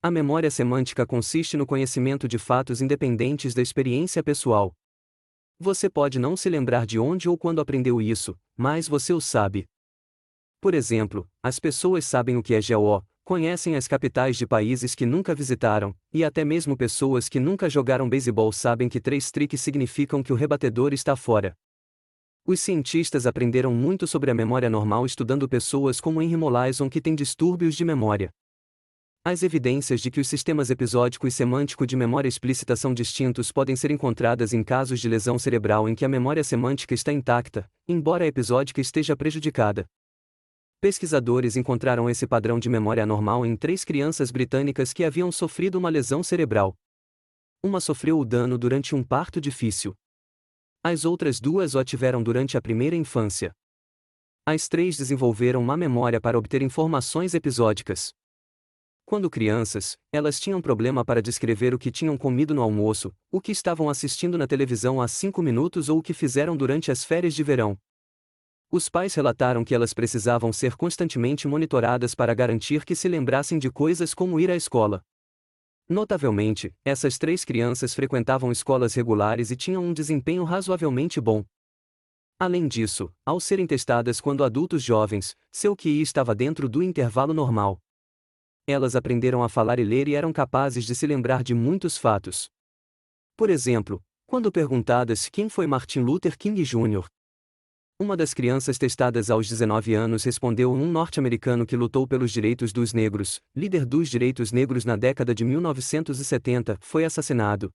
A memória semântica consiste no conhecimento de fatos independentes da experiência pessoal. Você pode não se lembrar de onde ou quando aprendeu isso, mas você o sabe. Por exemplo, as pessoas sabem o que é GO, conhecem as capitais de países que nunca visitaram, e até mesmo pessoas que nunca jogaram beisebol sabem que 3 strikes significam que o rebatedor está fora. Os cientistas aprenderam muito sobre a memória normal estudando pessoas como Henry Molaison que têm distúrbios de memória. As evidências de que os sistemas episódico e semântico de memória explícita são distintos podem ser encontradas em casos de lesão cerebral em que a memória semântica está intacta, embora a episódica esteja prejudicada. Pesquisadores encontraram esse padrão de memória anormal em 3 crianças britânicas que haviam sofrido uma lesão cerebral. Uma sofreu o dano durante um parto difícil. As outras 2 o tiveram durante a primeira infância. As 3 desenvolveram má memória para obter informações episódicas. Quando crianças, elas tinham problema para descrever o que tinham comido no almoço, o que estavam assistindo na televisão há 5 minutos ou o que fizeram durante as férias de verão. Os pais relataram que elas precisavam ser constantemente monitoradas para garantir que se lembrassem de coisas como ir à escola. Notavelmente, essas 3 crianças frequentavam escolas regulares e tinham um desempenho razoavelmente bom. Além disso, ao serem testadas quando adultos jovens, seu QI estava dentro do intervalo normal. Elas aprenderam a falar e ler e eram capazes de se lembrar de muitos fatos. Por exemplo, quando perguntadas quem foi Martin Luther King Jr., uma das crianças testadas aos 19 anos respondeu um norte-americano que lutou pelos direitos dos negros, líder dos direitos negros na década de 1970, foi assassinado.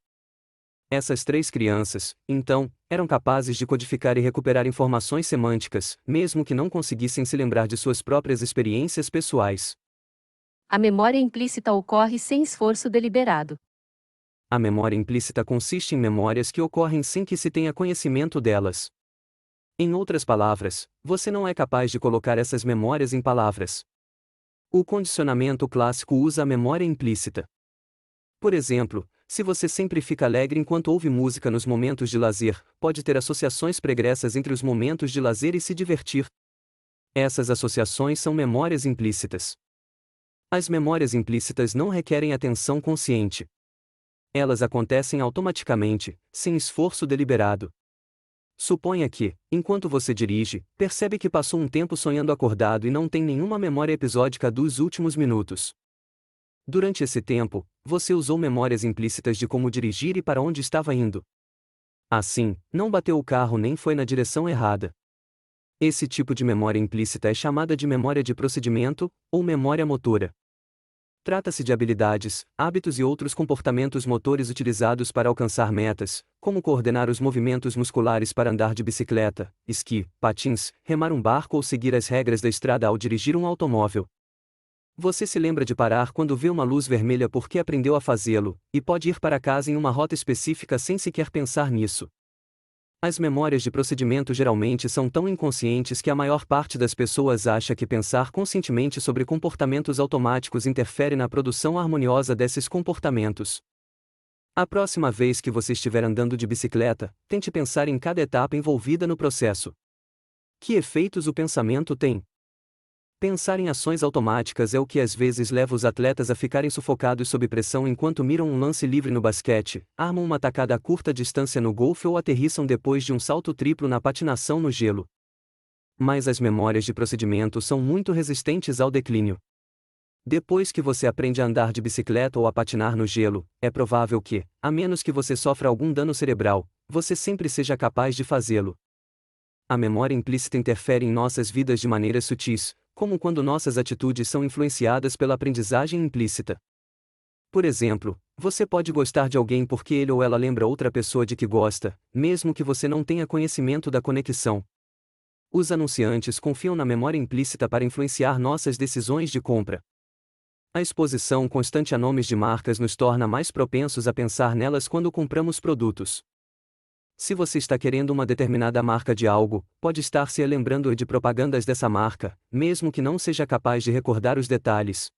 Essas 3 crianças, então, eram capazes de codificar e recuperar informações semânticas, mesmo que não conseguissem se lembrar de suas próprias experiências pessoais. A memória implícita ocorre sem esforço deliberado. A memória implícita consiste em memórias que ocorrem sem que se tenha conhecimento delas. Em outras palavras, você não é capaz de colocar essas memórias em palavras. O condicionamento clássico usa a memória implícita. Por exemplo, se você sempre fica alegre enquanto ouve música nos momentos de lazer, pode ter associações pregressas entre os momentos de lazer e se divertir. Essas associações são memórias implícitas. As memórias implícitas não requerem atenção consciente. Elas acontecem automaticamente, sem esforço deliberado. Suponha que, enquanto você dirige, percebe que passou um tempo sonhando acordado e não tem nenhuma memória episódica dos últimos minutos. Durante esse tempo, você usou memórias implícitas de como dirigir e para onde estava indo. Assim, não bateu o carro nem foi na direção errada. Esse tipo de memória implícita é chamada de memória de procedimento, ou memória motora. Trata-se de habilidades, hábitos e outros comportamentos motores utilizados para alcançar metas, como coordenar os movimentos musculares para andar de bicicleta, esqui, patins, remar um barco ou seguir as regras da estrada ao dirigir um automóvel. Você se lembra de parar quando vê uma luz vermelha porque aprendeu a fazê-lo, e pode ir para casa em uma rota específica sem sequer pensar nisso. As memórias de procedimento geralmente são tão inconscientes que a maior parte das pessoas acha que pensar conscientemente sobre comportamentos automáticos interfere na produção harmoniosa desses comportamentos. A próxima vez que você estiver andando de bicicleta, tente pensar em cada etapa envolvida no processo. Que efeitos o pensamento tem? Pensar em ações automáticas é o que às vezes leva os atletas a ficarem sufocados sob pressão enquanto miram um lance livre no basquete, armam uma tacada a curta distância no golfe ou aterrissam depois de um salto triplo na patinação no gelo. Mas as memórias de procedimento são muito resistentes ao declínio. Depois que você aprende a andar de bicicleta ou a patinar no gelo, é provável que, a menos que você sofra algum dano cerebral, você sempre seja capaz de fazê-lo. A memória implícita interfere em nossas vidas de maneiras sutis, como quando nossas atitudes são influenciadas pela aprendizagem implícita. Por exemplo, você pode gostar de alguém porque ele ou ela lembra outra pessoa de que gosta, mesmo que você não tenha conhecimento da conexão. Os anunciantes confiam na memória implícita para influenciar nossas decisões de compra. A exposição constante a nomes de marcas nos torna mais propensos a pensar nelas quando compramos produtos. Se você está querendo uma determinada marca de algo, pode estar se lembrando de propagandas dessa marca, mesmo que não seja capaz de recordar os detalhes.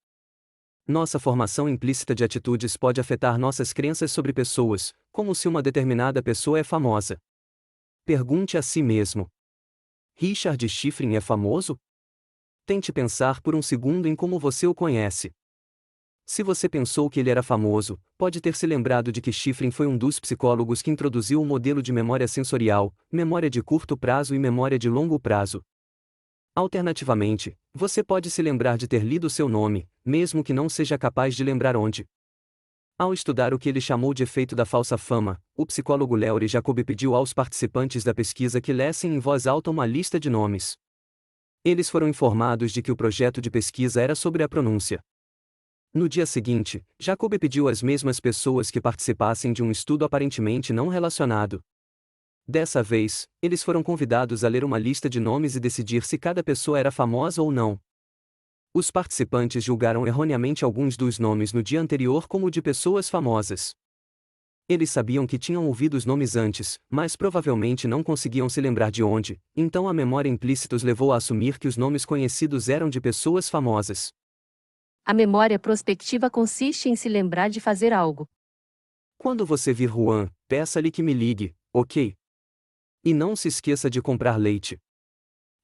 Nossa formação implícita de atitudes pode afetar nossas crenças sobre pessoas, como se uma determinada pessoa é famosa. Pergunte a si mesmo: Richard Schifrin é famoso? Tente pensar por um segundo em como você o conhece. Se você pensou que ele era famoso, pode ter se lembrado de que Schifrin foi um dos psicólogos que introduziu o modelo de memória sensorial, memória de curto prazo e memória de longo prazo. Alternativamente, você pode se lembrar de ter lido seu nome, mesmo que não seja capaz de lembrar onde. Ao estudar o que ele chamou de efeito da falsa fama, o psicólogo Larry Jacob pediu aos participantes da pesquisa que lessem em voz alta uma lista de nomes. Eles foram informados de que o projeto de pesquisa era sobre a pronúncia. No dia seguinte, Jacob pediu às mesmas pessoas que participassem de um estudo aparentemente não relacionado. Dessa vez, eles foram convidados a ler uma lista de nomes e decidir se cada pessoa era famosa ou não. Os participantes julgaram erroneamente alguns dos nomes no dia anterior como de pessoas famosas. Eles sabiam que tinham ouvido os nomes antes, mas provavelmente não conseguiam se lembrar de onde, então a memória implícita os levou a assumir que os nomes conhecidos eram de pessoas famosas. A memória prospectiva consiste em se lembrar de fazer algo. Quando você vir Juan, peça-lhe que me ligue, ok? E não se esqueça de comprar leite.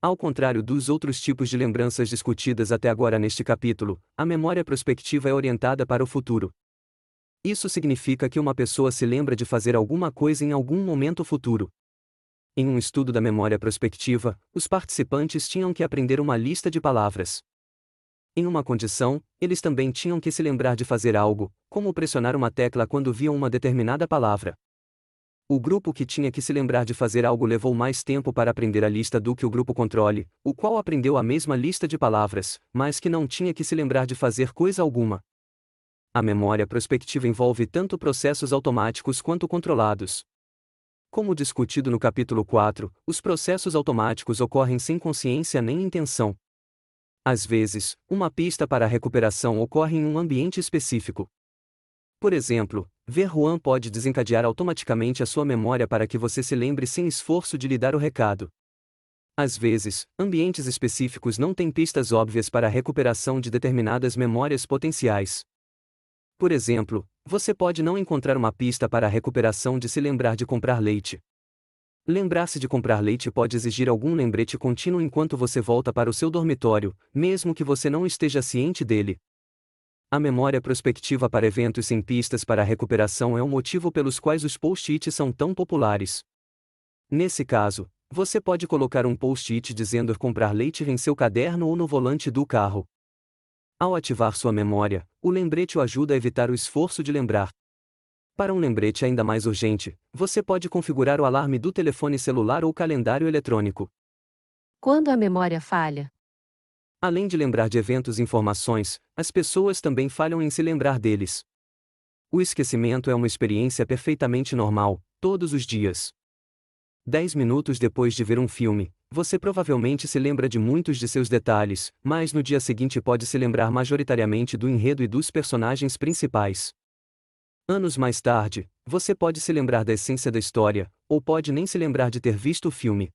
Ao contrário dos outros tipos de lembranças discutidas até agora neste capítulo, a memória prospectiva é orientada para o futuro. Isso significa que uma pessoa se lembra de fazer alguma coisa em algum momento futuro. Em um estudo da memória prospectiva, os participantes tinham que aprender uma lista de palavras. Em uma condição, eles também tinham que se lembrar de fazer algo, como pressionar uma tecla quando viam uma determinada palavra. O grupo que tinha que se lembrar de fazer algo levou mais tempo para aprender a lista do que o grupo controle, o qual aprendeu a mesma lista de palavras, mas que não tinha que se lembrar de fazer coisa alguma. A memória prospectiva envolve tanto processos automáticos quanto controlados. Como discutido no capítulo 4, os processos automáticos ocorrem sem consciência nem intenção. Às vezes, uma pista para a recuperação ocorre em um ambiente específico. Por exemplo, ver Juan pode desencadear automaticamente a sua memória para que você se lembre sem esforço de lhe dar o recado. Às vezes, ambientes específicos não têm pistas óbvias para a recuperação de determinadas memórias potenciais. Por exemplo, você pode não encontrar uma pista para a recuperação de se lembrar de comprar leite. Lembrar-se de comprar leite pode exigir algum lembrete contínuo enquanto você volta para o seu dormitório, mesmo que você não esteja ciente dele. A memória prospectiva para eventos sem pistas para a recuperação é o motivo pelos quais os post-its são tão populares. Nesse caso, você pode colocar um post-it dizendo comprar leite em seu caderno ou no volante do carro. Ao ativar sua memória, o lembrete o ajuda a evitar o esforço de lembrar. Para um lembrete ainda mais urgente, você pode configurar o alarme do telefone celular ou calendário eletrônico. Quando a memória falha. Além de lembrar de eventos e informações, as pessoas também falham em se lembrar deles. O esquecimento é uma experiência perfeitamente normal, todos os dias. 10 minutos depois de ver um filme, você provavelmente se lembra de muitos de seus detalhes, mas no dia seguinte pode se lembrar majoritariamente do enredo e dos personagens principais. Anos mais tarde, você pode se lembrar da essência da história, ou pode nem se lembrar de ter visto o filme.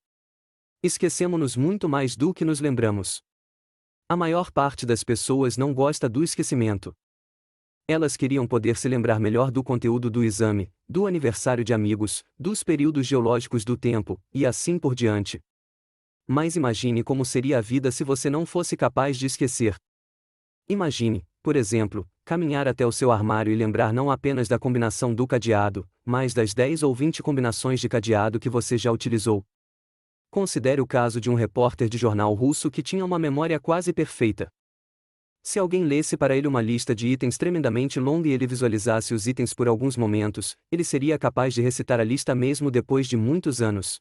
Esquecemos-nos muito mais do que nos lembramos. A maior parte das pessoas não gosta do esquecimento. Elas queriam poder se lembrar melhor do conteúdo do exame, do aniversário de amigos, dos períodos geológicos do tempo, e assim por diante. Mas imagine como seria a vida se você não fosse capaz de esquecer. Imagine, por exemplo, caminhar até o seu armário e lembrar não apenas da combinação do cadeado, mas das 10 ou 20 combinações de cadeado que você já utilizou. Considere o caso de um repórter de jornal russo que tinha uma memória quase perfeita. Se alguém lesse para ele uma lista de itens tremendamente longa e ele visualizasse os itens por alguns momentos, ele seria capaz de recitar a lista mesmo depois de muitos anos.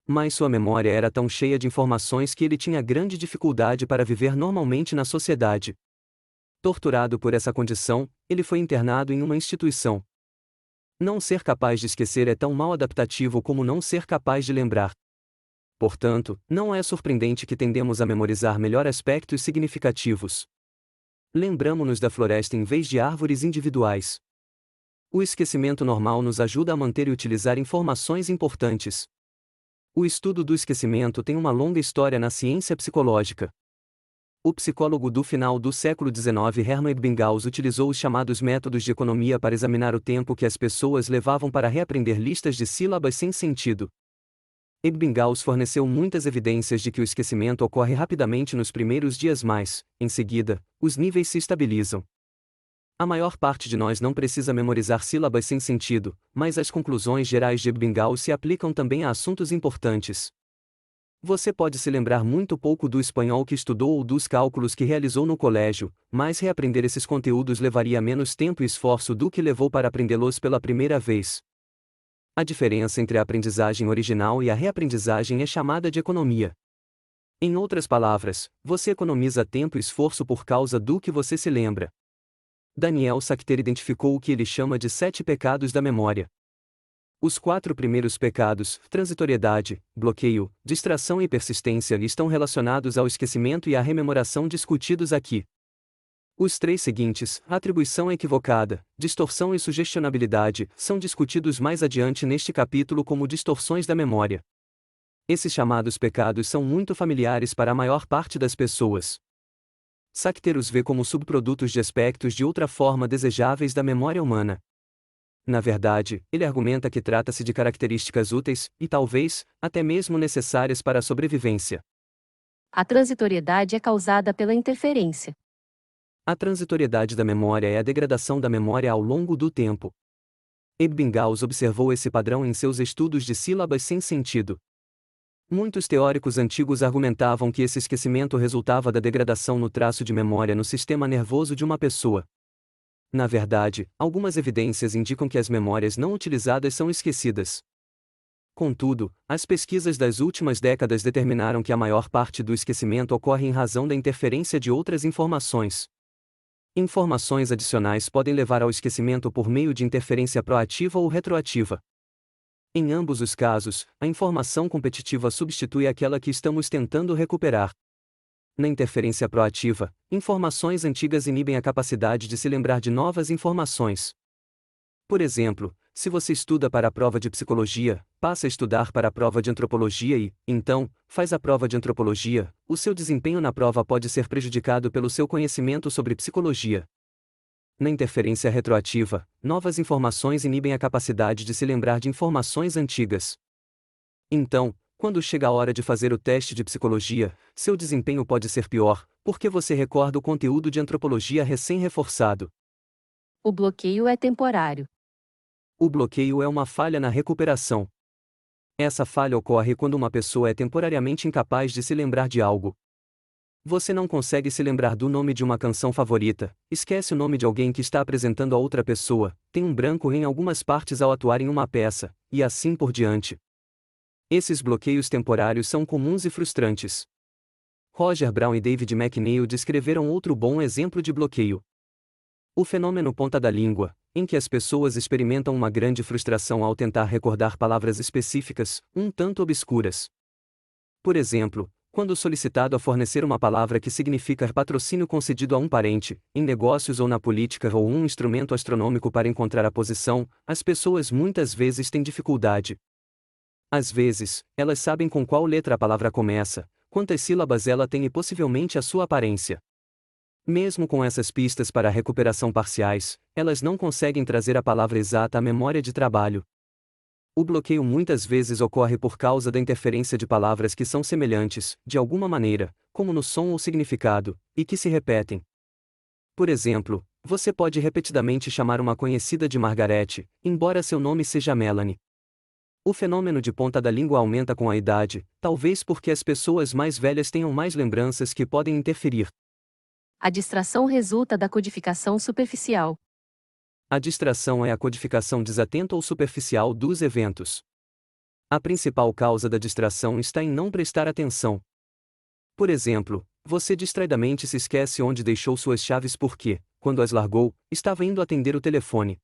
Mas sua memória era tão cheia de informações que ele tinha grande dificuldade para viver normalmente na sociedade. Torturado por essa condição, ele foi internado em uma instituição. Não ser capaz de esquecer é tão mal adaptativo como não ser capaz de lembrar. Portanto, não é surpreendente que tendemos a memorizar melhor aspectos significativos. Lembramo-nos da floresta em vez de árvores individuais. O esquecimento normal nos ajuda a manter e utilizar informações importantes. O estudo do esquecimento tem uma longa história na ciência psicológica. O psicólogo do final do século XIX Hermann Ebbinghaus utilizou os chamados métodos de economia para examinar o tempo que as pessoas levavam para reaprender listas de sílabas sem sentido. Ebbinghaus forneceu muitas evidências de que o esquecimento ocorre rapidamente nos primeiros dias, mas, em seguida, os níveis se estabilizam. A maior parte de nós não precisa memorizar sílabas sem sentido, mas as conclusões gerais de Ebbinghaus se aplicam também a assuntos importantes. Você pode se lembrar muito pouco do espanhol que estudou ou dos cálculos que realizou no colégio, mas reaprender esses conteúdos levaria menos tempo e esforço do que levou para aprendê-los pela primeira vez. A diferença entre a aprendizagem original e a reaprendizagem é chamada de economia. Em outras palavras, você economiza tempo e esforço por causa do que você se lembra. Daniel Sachter identificou o que ele chama de 7 pecados da memória. Os 4 primeiros pecados, transitoriedade, bloqueio, distração e persistência, estão relacionados ao esquecimento e à rememoração discutidos aqui. Os 3 seguintes, atribuição equivocada, distorção e sugestionabilidade, são discutidos mais adiante neste capítulo como distorções da memória. Esses chamados pecados são muito familiares para a maior parte das pessoas. Sachter os vê como subprodutos de aspectos de outra forma desejáveis da memória humana. Na verdade, ele argumenta que trata-se de características úteis, e talvez, até mesmo necessárias para a sobrevivência. A transitoriedade é causada pela interferência. A transitoriedade da memória é a degradação da memória ao longo do tempo. Ebbinghaus observou esse padrão em seus estudos de sílabas sem sentido. Muitos teóricos antigos argumentavam que esse esquecimento resultava da degradação no traço de memória no sistema nervoso de uma pessoa. Na verdade, algumas evidências indicam que as memórias não utilizadas são esquecidas. Contudo, as pesquisas das últimas décadas determinaram que a maior parte do esquecimento ocorre em razão da interferência de outras informações. Informações adicionais podem levar ao esquecimento por meio de interferência proativa ou retroativa. Em ambos os casos, a informação competitiva substitui aquela que estamos tentando recuperar. Na interferência proativa, informações antigas inibem a capacidade de se lembrar de novas informações. Por exemplo, se você estuda para a prova de psicologia, passa a estudar para a prova de antropologia e, então, faz a prova de antropologia, o seu desempenho na prova pode ser prejudicado pelo seu conhecimento sobre psicologia. Na interferência retroativa, novas informações inibem a capacidade de se lembrar de informações antigas. Então, quando chega a hora de fazer o teste de psicologia, seu desempenho pode ser pior, porque você recorda o conteúdo de antropologia recém-reforçado. O bloqueio é temporário. O bloqueio é uma falha na recuperação. Essa falha ocorre quando uma pessoa é temporariamente incapaz de se lembrar de algo. Você não consegue se lembrar do nome de uma canção favorita, esquece o nome de alguém que está apresentando a outra pessoa, tem um branco em algumas partes ao atuar em uma peça, e assim por diante. Esses bloqueios temporários são comuns e frustrantes. Roger Brown e David McNeil descreveram outro bom exemplo de bloqueio. O fenômeno ponta da língua, em que as pessoas experimentam uma grande frustração ao tentar recordar palavras específicas, um tanto obscuras. Por exemplo, quando solicitado a fornecer uma palavra que significa patrocínio concedido a um parente, em negócios ou na política ou um instrumento astronômico para encontrar a posição, as pessoas muitas vezes têm dificuldade. Às vezes, elas sabem com qual letra a palavra começa, quantas sílabas ela tem e possivelmente a sua aparência. Mesmo com essas pistas para recuperação parciais, elas não conseguem trazer a palavra exata à memória de trabalho. O bloqueio muitas vezes ocorre por causa da interferência de palavras que são semelhantes, de alguma maneira, como no som ou significado, e que se repetem. Por exemplo, você pode repetidamente chamar uma conhecida de Margarete, embora seu nome seja Melanie. O fenômeno de ponta da língua aumenta com a idade, talvez porque as pessoas mais velhas tenham mais lembranças que podem interferir. A distração resulta da codificação superficial. A distração é a codificação desatenta ou superficial dos eventos. A principal causa da distração está em não prestar atenção. Por exemplo, você distraidamente se esquece onde deixou suas chaves porque, quando as largou, estava indo atender o telefone.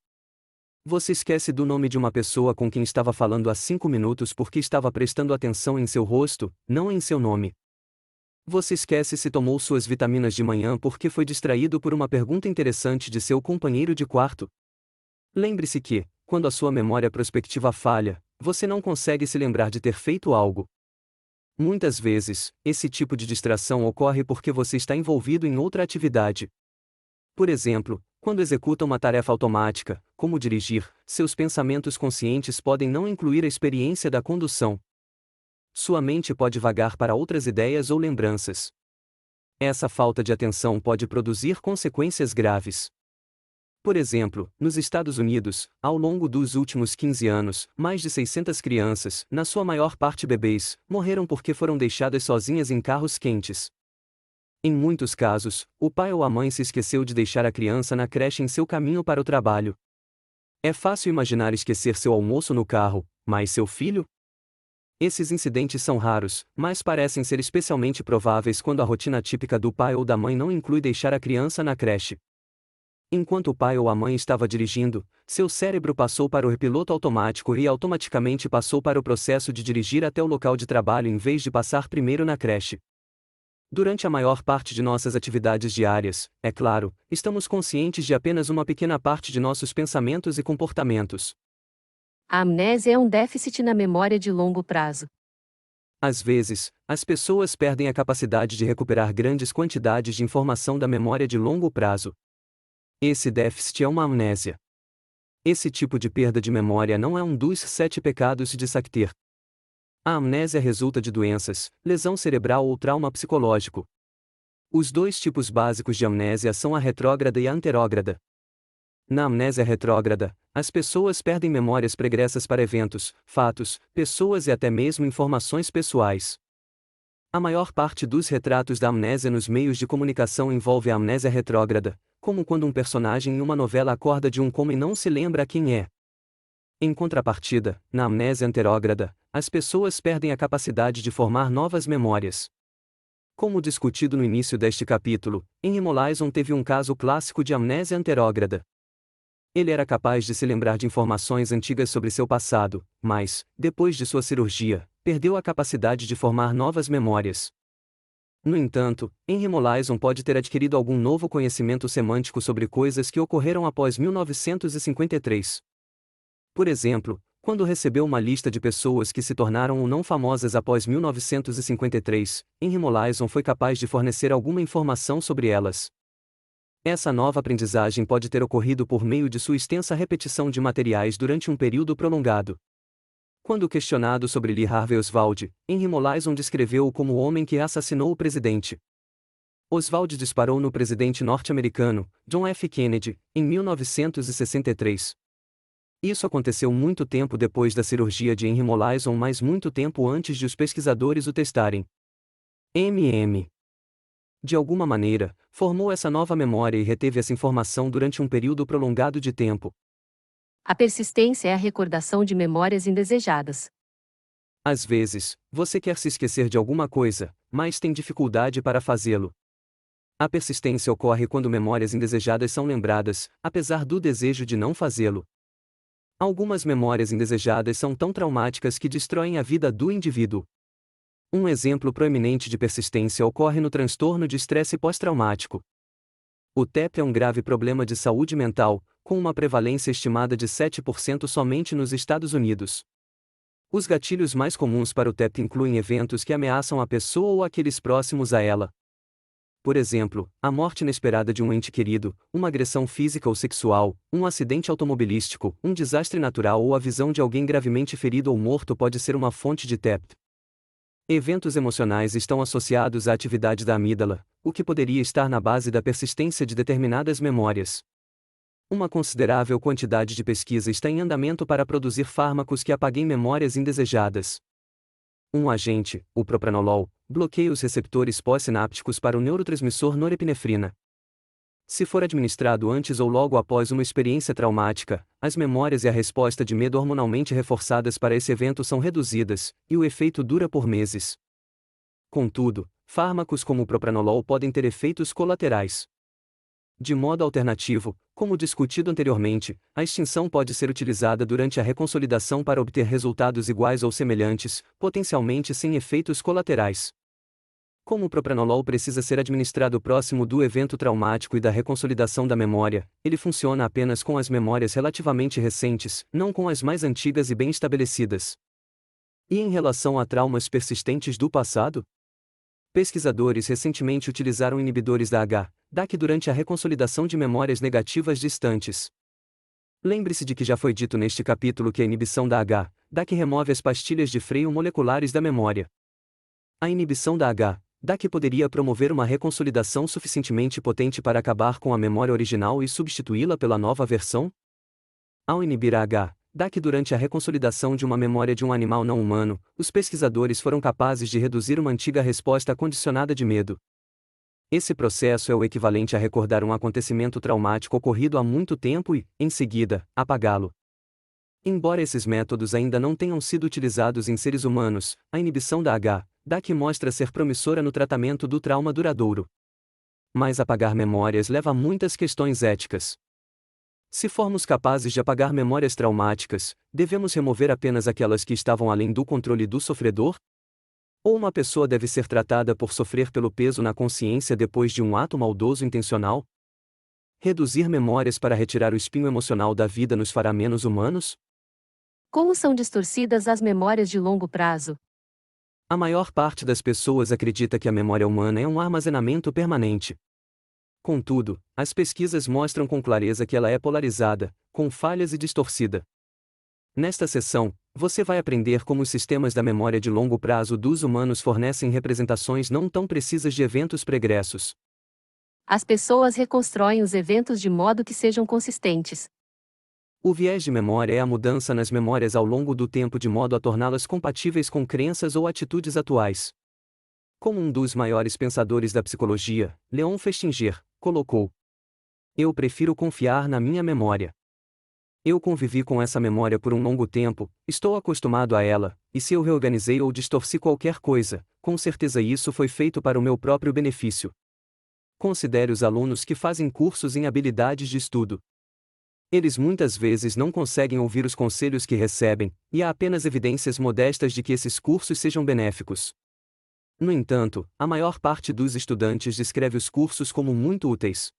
Você esquece do nome de uma pessoa com quem estava falando há 5 minutos porque estava prestando atenção em seu rosto, não em seu nome. Você esquece se tomou suas vitaminas de manhã porque foi distraído por uma pergunta interessante de seu companheiro de quarto. Lembre-se que, quando a sua memória prospectiva falha, você não consegue se lembrar de ter feito algo. Muitas vezes, esse tipo de distração ocorre porque você está envolvido em outra atividade. Por exemplo, quando executa uma tarefa automática, como dirigir, seus pensamentos conscientes podem não incluir a experiência da condução. Sua mente pode vagar para outras ideias ou lembranças. Essa falta de atenção pode produzir consequências graves. Por exemplo, nos Estados Unidos, ao longo dos últimos 15 anos, mais de 600 crianças, na sua maior parte bebês, morreram porque foram deixadas sozinhas em carros quentes. Em muitos casos, o pai ou a mãe se esqueceu de deixar a criança na creche em seu caminho para o trabalho. É fácil imaginar esquecer seu almoço no carro, mas seu filho? Esses incidentes são raros, mas parecem ser especialmente prováveis quando a rotina típica do pai ou da mãe não inclui deixar a criança na creche. Enquanto o pai ou a mãe estava dirigindo, seu cérebro passou para o piloto automático e automaticamente passou para o processo de dirigir até o local de trabalho em vez de passar primeiro na creche. Durante a maior parte de nossas atividades diárias, é claro, estamos conscientes de apenas uma pequena parte de nossos pensamentos e comportamentos. A amnésia é um déficit na memória de longo prazo. Às vezes, as pessoas perdem a capacidade de recuperar grandes quantidades de informação da memória de longo prazo. Esse déficit é uma amnésia. Esse tipo de perda de memória não é um dos 7 pecados de Sakhter. A amnésia resulta de doenças, lesão cerebral ou trauma psicológico. Os 2 tipos básicos de amnésia são a retrógrada e a anterógrada. Na amnésia retrógrada, as pessoas perdem memórias pregressas para eventos, fatos, pessoas e até mesmo informações pessoais. A maior parte dos retratos da amnésia nos meios de comunicação envolve a amnésia retrógrada, como quando um personagem em uma novela acorda de um coma e não se lembra quem é. Em contrapartida, na amnésia anterógrada, as pessoas perdem a capacidade de formar novas memórias. Como discutido no início deste capítulo, Henry Molaison teve um caso clássico de amnésia anterógrada. Ele era capaz de se lembrar de informações antigas sobre seu passado, mas, depois de sua cirurgia, perdeu a capacidade de formar novas memórias. No entanto, Henry Molaison pode ter adquirido algum novo conhecimento semântico sobre coisas que ocorreram após 1953. Por exemplo, quando recebeu uma lista de pessoas que se tornaram ou não famosas após 1953, Henry Molaison foi capaz de fornecer alguma informação sobre elas. Essa nova aprendizagem pode ter ocorrido por meio de sua extensa repetição de materiais durante um período prolongado. Quando questionado sobre Lee Harvey Oswald, Henry Molaison descreveu-o como o homem que assassinou o presidente. Oswald disparou no presidente norte-americano, John F. Kennedy, em 1963. Isso aconteceu muito tempo depois da cirurgia de Henry Molaison, mas muito tempo antes de os pesquisadores o testarem. De alguma maneira, formou essa nova memória e reteve essa informação durante um período prolongado de tempo. A persistência é a recordação de memórias indesejadas. Às vezes, você quer se esquecer de alguma coisa, mas tem dificuldade para fazê-lo. A persistência ocorre quando memórias indesejadas são lembradas, apesar do desejo de não fazê-lo. Algumas memórias indesejadas são tão traumáticas que destroem a vida do indivíduo. Um exemplo proeminente de persistência ocorre no transtorno de estresse pós-traumático. O TEP é um grave problema de saúde mental, com uma prevalência estimada de 7% somente nos Estados Unidos. Os gatilhos mais comuns para o TEP incluem eventos que ameaçam a pessoa ou aqueles próximos a ela. Por exemplo, a morte inesperada de um ente querido, uma agressão física ou sexual, um acidente automobilístico, um desastre natural ou a visão de alguém gravemente ferido ou morto pode ser uma fonte de TEP. Eventos emocionais estão associados à atividade da amígdala, o que poderia estar na base da persistência de determinadas memórias. Uma considerável quantidade de pesquisa está em andamento para produzir fármacos que apaguem memórias indesejadas. Um agente, o propranolol, bloqueia os receptores pós-sinápticos para o neurotransmissor norepinefrina. Se for administrado antes ou logo após uma experiência traumática, as memórias e a resposta de medo hormonalmente reforçadas para esse evento são reduzidas, e o efeito dura por meses. Contudo, fármacos como o propranolol podem ter efeitos colaterais. De modo alternativo, como discutido anteriormente, a extinção pode ser utilizada durante a reconsolidação para obter resultados iguais ou semelhantes, potencialmente sem efeitos colaterais. Como o propranolol precisa ser administrado próximo do evento traumático e da reconsolidação da memória, ele funciona apenas com as memórias relativamente recentes, não com as mais antigas e bem estabelecidas. E em relação a traumas persistentes do passado? Pesquisadores recentemente utilizaram inibidores da DAC durante a reconsolidação de memórias negativas distantes. Lembre-se de que já foi dito neste capítulo que a inibição da DAC remove as pastilhas de freio moleculares da memória. A inibição da DAC poderia promover uma reconsolidação suficientemente potente para acabar com a memória original e substituí-la pela nova versão? Ao inibir a DAC durante a reconsolidação de uma memória de um animal não humano, os pesquisadores foram capazes de reduzir uma antiga resposta condicionada de medo. Esse processo é o equivalente a recordar um acontecimento traumático ocorrido há muito tempo e, em seguida, apagá-lo. Embora esses métodos ainda não tenham sido utilizados em seres humanos, a inibição da DAC mostra ser promissora no tratamento do trauma duradouro. Mas apagar memórias leva a muitas questões éticas. Se formos capazes de apagar memórias traumáticas, devemos remover apenas aquelas que estavam além do controle do sofredor? Ou uma pessoa deve ser tratada por sofrer pelo peso na consciência depois de um ato maldoso intencional? Reduzir memórias para retirar o espinho emocional da vida nos fará menos humanos? Como são distorcidas as memórias de longo prazo? A maior parte das pessoas acredita que a memória humana é um armazenamento permanente. Contudo, as pesquisas mostram com clareza que ela é polarizada, com falhas e distorcida. Nesta sessão, você vai aprender como os sistemas da memória de longo prazo dos humanos fornecem representações não tão precisas de eventos pregressos. As pessoas reconstroem os eventos de modo que sejam consistentes. O viés de memória é a mudança nas memórias ao longo do tempo de modo a torná-las compatíveis com crenças ou atitudes atuais. Como um dos maiores pensadores da psicologia, Leon Festinger, colocou: "Eu prefiro confiar na minha memória. Eu convivi com essa memória por um longo tempo, estou acostumado a ela, e se eu reorganizei ou distorci qualquer coisa, com certeza isso foi feito para o meu próprio benefício." Considere os alunos que fazem cursos em habilidades de estudo. Eles muitas vezes não conseguem ouvir os conselhos que recebem, e há apenas evidências modestas de que esses cursos sejam benéficos. No entanto, a maior parte dos estudantes descreve os cursos como muito úteis.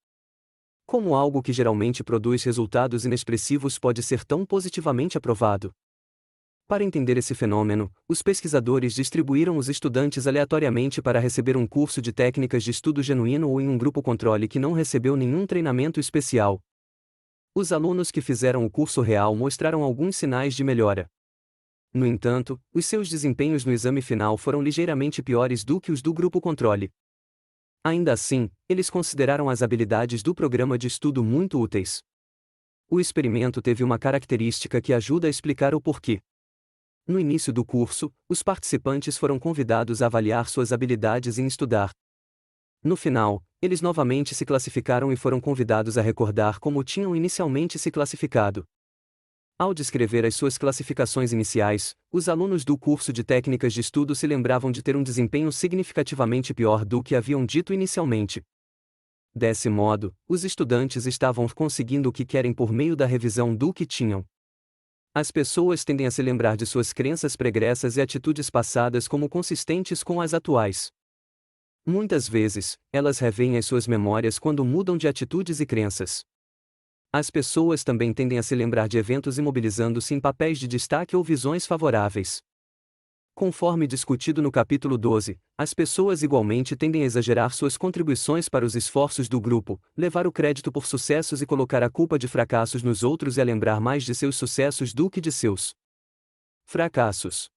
Como algo que geralmente produz resultados inexpressivos pode ser tão positivamente aprovado? Para entender esse fenômeno, os pesquisadores distribuíram os estudantes aleatoriamente para receber um curso de técnicas de estudo genuíno ou em um grupo controle que não recebeu nenhum treinamento especial. Os alunos que fizeram o curso real mostraram alguns sinais de melhora. No entanto, os seus desempenhos no exame final foram ligeiramente piores do que os do grupo controle. Ainda assim, eles consideraram as habilidades do programa de estudo muito úteis. O experimento teve uma característica que ajuda a explicar o porquê. No início do curso, os participantes foram convidados a avaliar suas habilidades em estudar. No final, eles novamente se classificaram e foram convidados a recordar como tinham inicialmente se classificado. Ao descrever as suas classificações iniciais, os alunos do curso de técnicas de estudo se lembravam de ter um desempenho significativamente pior do que haviam dito inicialmente. Desse modo, os estudantes estavam conseguindo o que querem por meio da revisão do que tinham. As pessoas tendem a se lembrar de suas crenças pregressas e atitudes passadas como consistentes com as atuais. Muitas vezes, elas revêem as suas memórias quando mudam de atitudes e crenças. As pessoas também tendem a se lembrar de eventos imobilizando-se em papéis de destaque ou visões favoráveis. Conforme discutido no capítulo 12, as pessoas igualmente tendem a exagerar suas contribuições para os esforços do grupo, levar o crédito por sucessos e colocar a culpa de fracassos nos outros e a lembrar mais de seus sucessos do que de seus fracassos.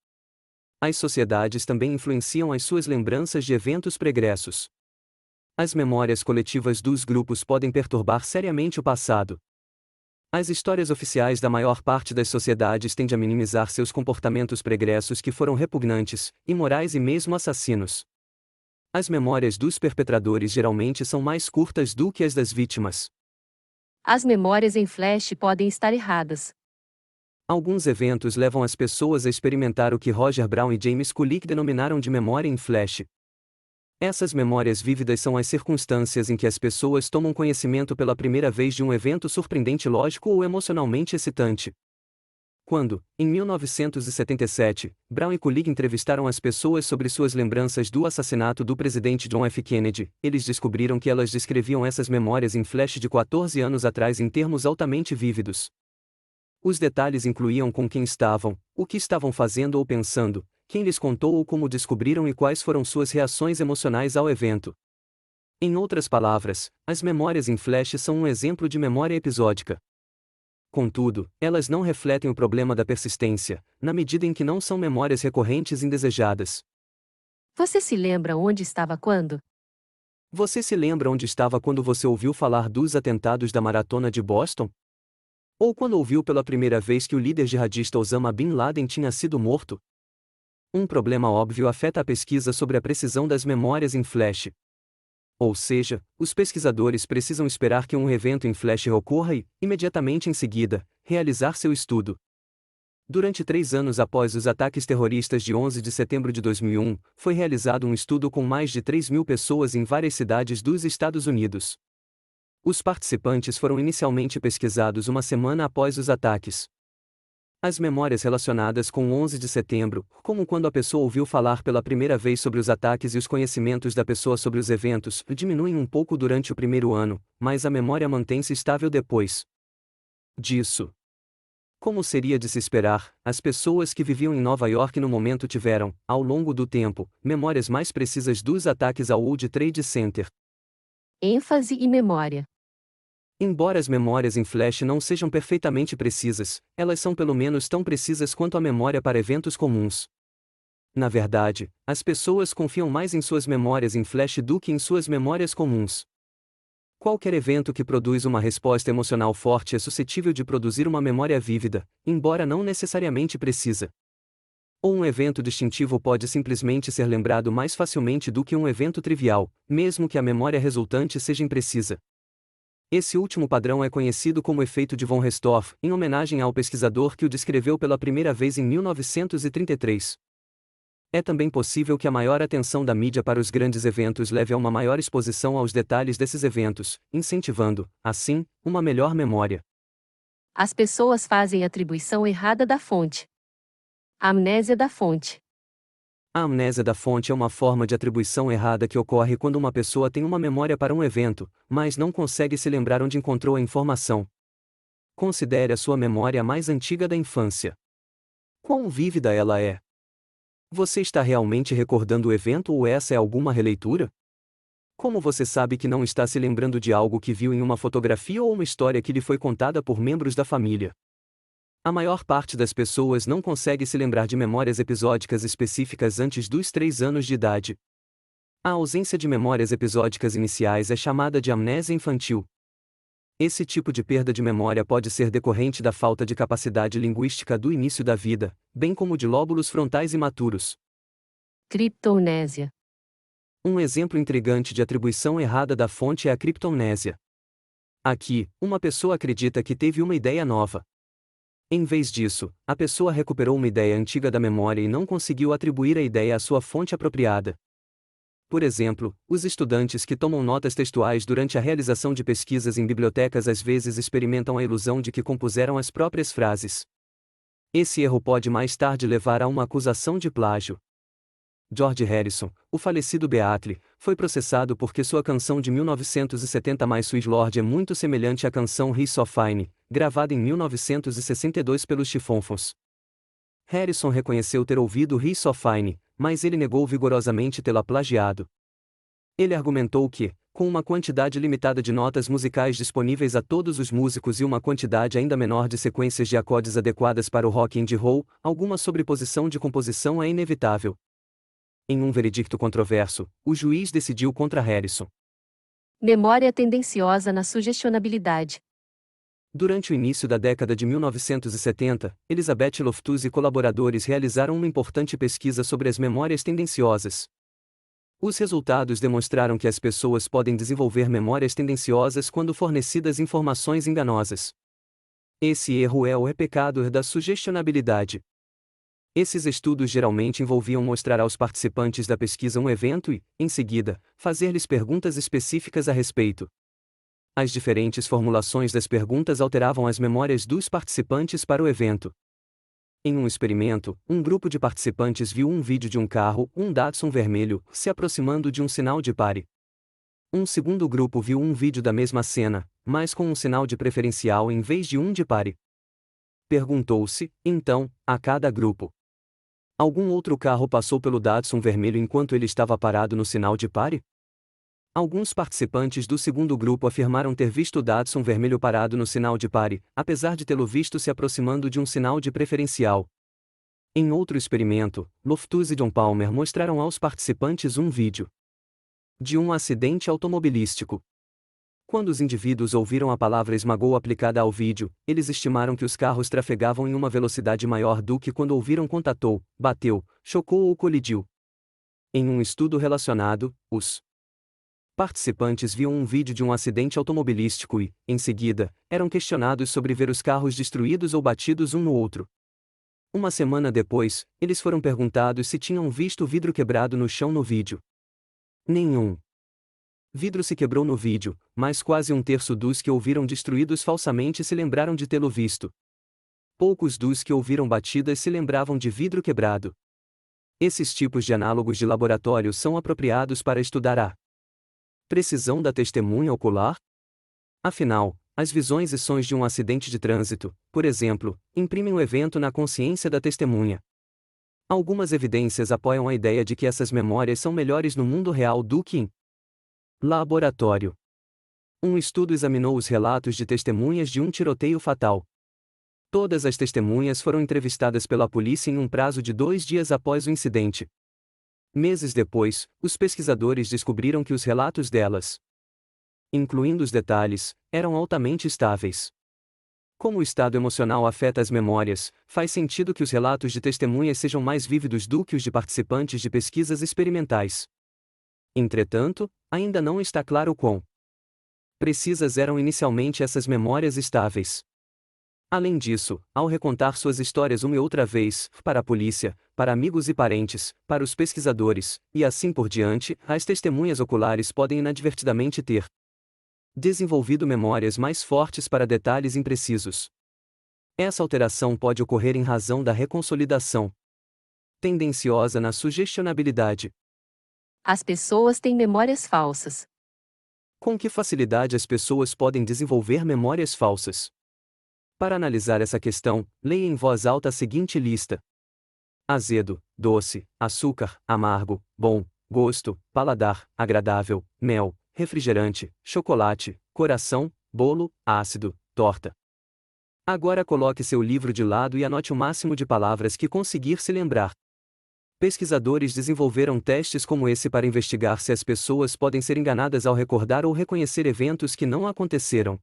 As sociedades também influenciam as suas lembranças de eventos pregressos. As memórias coletivas dos grupos podem perturbar seriamente o passado. As histórias oficiais da maior parte das sociedades tendem a minimizar seus comportamentos pregressos que foram repugnantes, imorais e mesmo assassinos. As memórias dos perpetradores geralmente são mais curtas do que as das vítimas. As memórias em flash podem estar erradas. Alguns eventos levam as pessoas a experimentar o que Roger Brown e James Kulik denominaram de memória em flash. Essas memórias vívidas são as circunstâncias em que as pessoas tomam conhecimento pela primeira vez de um evento surpreendente lógico ou emocionalmente excitante. Quando, em 1977, Brown e Kulig entrevistaram as pessoas sobre suas lembranças do assassinato do presidente John F. Kennedy, eles descobriram que elas descreviam essas memórias em flash de 14 anos atrás em termos altamente vívidos. Os detalhes incluíam com quem estavam, o que estavam fazendo ou pensando, quem lhes contou ou como descobriram e quais foram suas reações emocionais ao evento. Em outras palavras, as memórias em flash são um exemplo de memória episódica. Contudo, elas não refletem o problema da persistência, na medida em que não são memórias recorrentes indesejadas. Você se lembra onde estava quando? Você se lembra onde estava quando você ouviu falar dos atentados da Maratona de Boston? Ou quando ouviu pela primeira vez que o líder jihadista Osama Bin Laden tinha sido morto? Um problema óbvio afeta a pesquisa sobre a precisão das memórias em flash. Ou seja, os pesquisadores precisam esperar que um evento em flash ocorra e, imediatamente em seguida, realizar seu estudo. Durante 3 anos após os ataques terroristas de 11 de setembro de 2001, foi realizado um estudo com mais de 3.000 pessoas em várias cidades dos Estados Unidos. Os participantes foram inicialmente pesquisados uma semana após os ataques. As memórias relacionadas com 11 de setembro, como quando a pessoa ouviu falar pela primeira vez sobre os ataques e os conhecimentos da pessoa sobre os eventos, diminuem um pouco durante o primeiro ano, mas a memória mantém-se estável depois disso. Como seria de se esperar, as pessoas que viviam em Nova York no momento tiveram, ao longo do tempo, memórias mais precisas dos ataques ao World Trade Center. ênfase e memória. Embora as memórias em flash não sejam perfeitamente precisas, elas são pelo menos tão precisas quanto a memória para eventos comuns. Na verdade, as pessoas confiam mais em suas memórias em flash do que em suas memórias comuns. Qualquer evento que produz uma resposta emocional forte é suscetível de produzir uma memória vívida, embora não necessariamente precisa. Ou um evento distintivo pode simplesmente ser lembrado mais facilmente do que um evento trivial, mesmo que a memória resultante seja imprecisa. Esse último padrão é conhecido como efeito de von Restorff, em homenagem ao pesquisador que o descreveu pela primeira vez em 1933. É também possível que a maior atenção da mídia para os grandes eventos leve a uma maior exposição aos detalhes desses eventos, incentivando, assim, uma melhor memória. As pessoas fazem atribuição errada da fonte. Amnésia da fonte. A amnésia da fonte é uma forma de atribuição errada que ocorre quando uma pessoa tem uma memória para um evento, mas não consegue se lembrar onde encontrou a informação. Considere a sua memória mais antiga da infância. Quão vívida ela é? Você está realmente recordando o evento ou essa é alguma releitura? Como você sabe que não está se lembrando de algo que viu em uma fotografia ou uma história que lhe foi contada por membros da família? A maior parte das pessoas não consegue se lembrar de memórias episódicas específicas antes dos 3 anos de idade. A ausência de memórias episódicas iniciais é chamada de amnésia infantil. Esse tipo de perda de memória pode ser decorrente da falta de capacidade linguística do início da vida, bem como de lóbulos frontais imaturos. Criptomnésia. Um exemplo intrigante de atribuição errada da fonte é a criptomnésia. Aqui, uma pessoa acredita que teve uma ideia nova. Em vez disso, a pessoa recuperou uma ideia antiga da memória e não conseguiu atribuir a ideia à sua fonte apropriada. Por exemplo, os estudantes que tomam notas textuais durante a realização de pesquisas em bibliotecas às vezes experimentam a ilusão de que compuseram as próprias frases. Esse erro pode mais tarde levar a uma acusação de plágio. George Harrison, o falecido Beatle, foi processado porque sua canção de 1970 My Sweet Lord é muito semelhante à canção He's So Fine, gravada em 1962 pelos Chiffons. Harrison reconheceu ter ouvido He's So Fine, mas ele negou vigorosamente tê-la plagiado. Ele argumentou que, com uma quantidade limitada de notas musicais disponíveis a todos os músicos e uma quantidade ainda menor de sequências de acordes adequadas para o rock and roll, alguma sobreposição de composição é inevitável. Em um veredicto controverso, o juiz decidiu contra Harrison. Memória tendenciosa na sugestionabilidade. Durante o início da década de 1970, Elizabeth Loftus e colaboradores realizaram uma importante pesquisa sobre as memórias tendenciosas. Os resultados demonstraram que as pessoas podem desenvolver memórias tendenciosas quando fornecidas informações enganosas. Esse erro é o pecado da sugestionabilidade. Esses estudos geralmente envolviam mostrar aos participantes da pesquisa um evento e, em seguida, fazer-lhes perguntas específicas a respeito. As diferentes formulações das perguntas alteravam as memórias dos participantes para o evento. Em um experimento, um grupo de participantes viu um vídeo de um carro, um Datsun vermelho, se aproximando de um sinal de pare. Um segundo grupo viu um vídeo da mesma cena, mas com um sinal de preferencial em vez de um de pare. Perguntou-se, então, a cada grupo. Algum outro carro passou pelo Datsun vermelho enquanto ele estava parado no sinal de pare? Alguns participantes do segundo grupo afirmaram ter visto o Datsun vermelho parado no sinal de pare, apesar de tê-lo visto se aproximando de um sinal de preferencial. Em outro experimento, Loftus e John Palmer mostraram aos participantes um vídeo de um acidente automobilístico. Quando os indivíduos ouviram a palavra esmagou aplicada ao vídeo, eles estimaram que os carros trafegavam em uma velocidade maior do que quando ouviram contatou, bateu, chocou ou colidiu. Em um estudo relacionado, os participantes viam um vídeo de um acidente automobilístico e, em seguida, eram questionados sobre ver os carros destruídos ou batidos um no outro. Uma semana depois, eles foram perguntados se tinham visto o vidro quebrado no chão no vídeo. Nenhum vidro se quebrou no vídeo, mas quase um terço dos que ouviram destruídos falsamente se lembraram de tê-lo visto. Poucos dos que ouviram batidas se lembravam de vidro quebrado. Esses tipos de análogos de laboratório são apropriados para estudar a precisão da testemunha ocular? Afinal, as visões e sons de um acidente de trânsito, por exemplo, imprimem o evento na consciência da testemunha. Algumas evidências apoiam a ideia de que essas memórias são melhores no mundo real do que em laboratório. Um estudo examinou os relatos de testemunhas de um tiroteio fatal. Todas as testemunhas foram entrevistadas pela polícia em um prazo de 2 dias após o incidente. Meses depois, os pesquisadores descobriram que os relatos delas, incluindo os detalhes, eram altamente estáveis. Como o estado emocional afeta as memórias, faz sentido que os relatos de testemunhas sejam mais vívidos do que os de participantes de pesquisas experimentais. Entretanto, ainda não está claro quão precisas eram inicialmente essas memórias estáveis. Além disso, ao recontar suas histórias uma e outra vez, para a polícia, para amigos e parentes, para os pesquisadores, e assim por diante, as testemunhas oculares podem inadvertidamente ter desenvolvido memórias mais fortes para detalhes imprecisos. Essa alteração pode ocorrer em razão da reconsolidação tendenciosa na sugestionabilidade. As pessoas têm memórias falsas. Com que facilidade as pessoas podem desenvolver memórias falsas? Para analisar essa questão, leia em voz alta a seguinte lista: azedo, doce, açúcar, amargo, bom, gosto, paladar, agradável, mel, refrigerante, chocolate, coração, bolo, ácido, torta. Agora coloque seu livro de lado e anote o máximo de palavras que conseguir se lembrar. Pesquisadores desenvolveram testes como esse para investigar se as pessoas podem ser enganadas ao recordar ou reconhecer eventos que não aconteceram.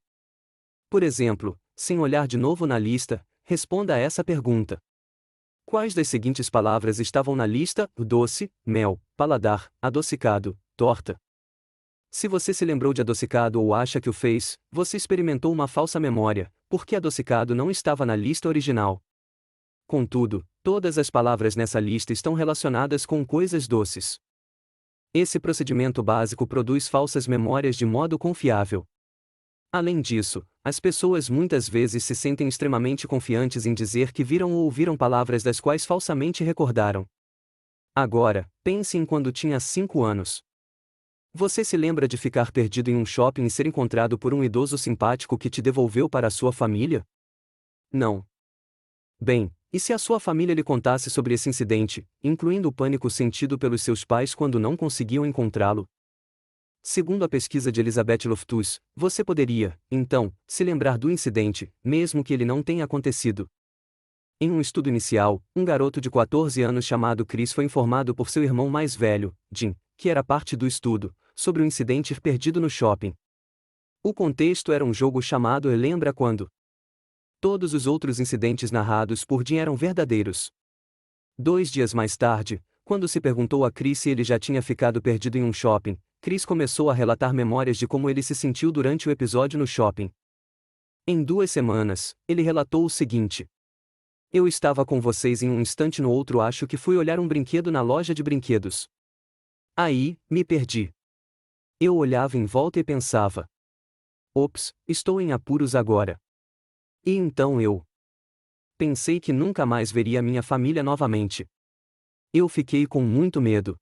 Por exemplo, sem olhar de novo na lista, responda a essa pergunta: quais das seguintes palavras estavam na lista? Doce, mel, paladar, adocicado, torta. Se você se lembrou de adocicado ou acha que o fez, você experimentou uma falsa memória, porque adocicado não estava na lista original. Contudo, todas as palavras nessa lista estão relacionadas com coisas doces. Esse procedimento básico produz falsas memórias de modo confiável. Além disso, as pessoas muitas vezes se sentem extremamente confiantes em dizer que viram ou ouviram palavras das quais falsamente recordaram. Agora, pense em quando tinha 5 anos. Você se lembra de ficar perdido em um shopping e ser encontrado por um idoso simpático que te devolveu para a sua família? Não. Bem, e se a sua família lhe contasse sobre esse incidente, incluindo o pânico sentido pelos seus pais quando não conseguiam encontrá-lo? Segundo a pesquisa de Elizabeth Loftus, você poderia, então, se lembrar do incidente, mesmo que ele não tenha acontecido. Em um estudo inicial, um garoto de 14 anos chamado Chris foi informado por seu irmão mais velho, Jim, que era parte do estudo, sobre o incidente perdido no shopping. O contexto era um jogo chamado Lembra Quando? Todos os outros incidentes narrados por Jim eram verdadeiros. 2 dias mais tarde, quando se perguntou a Chris se ele já tinha ficado perdido em um shopping, Chris começou a relatar memórias de como ele se sentiu durante o episódio no shopping. Em 2 semanas, ele relatou o seguinte: eu estava com vocês em um instante, no outro acho que fui olhar um brinquedo na loja de brinquedos. Aí, me perdi. Eu olhava em volta e pensava: ops, estou em apuros agora. E então eu pensei que nunca mais veria minha família novamente. Eu fiquei com muito medo.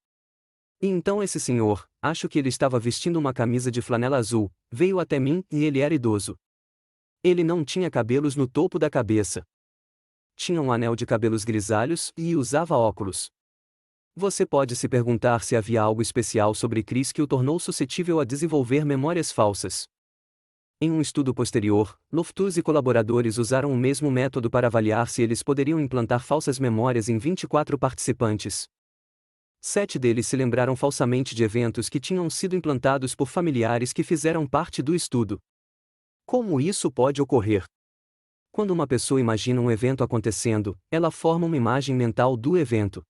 E então esse senhor, acho que ele estava vestindo uma camisa de flanela azul, veio até mim e ele era idoso. Ele não tinha cabelos no topo da cabeça. tinha um anel de cabelos grisalhos e usava óculos. Você pode se perguntar se havia algo especial sobre Chris que o tornou suscetível a desenvolver memórias falsas. Em um estudo posterior, Loftus e colaboradores usaram o mesmo método para avaliar se eles poderiam implantar falsas memórias em 24 participantes. 7 deles se lembraram falsamente de eventos que tinham sido implantados por familiares que fizeram parte do estudo. Como isso pode ocorrer? Quando uma pessoa imagina um evento acontecendo, ela forma uma imagem mental do evento.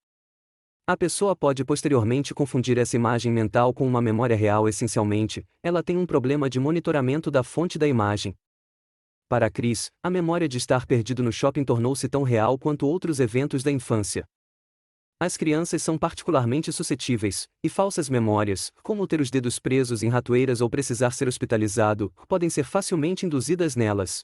A pessoa pode posteriormente confundir essa imagem mental com uma memória real. Essencialmente, ela tem um problema de monitoramento da fonte da imagem. Para Chris, a memória de estar perdido no shopping tornou-se tão real quanto outros eventos da infância. As crianças são particularmente suscetíveis, e falsas memórias, como ter os dedos presos em ratoeiras ou precisar ser hospitalizado, podem ser facilmente induzidas nelas.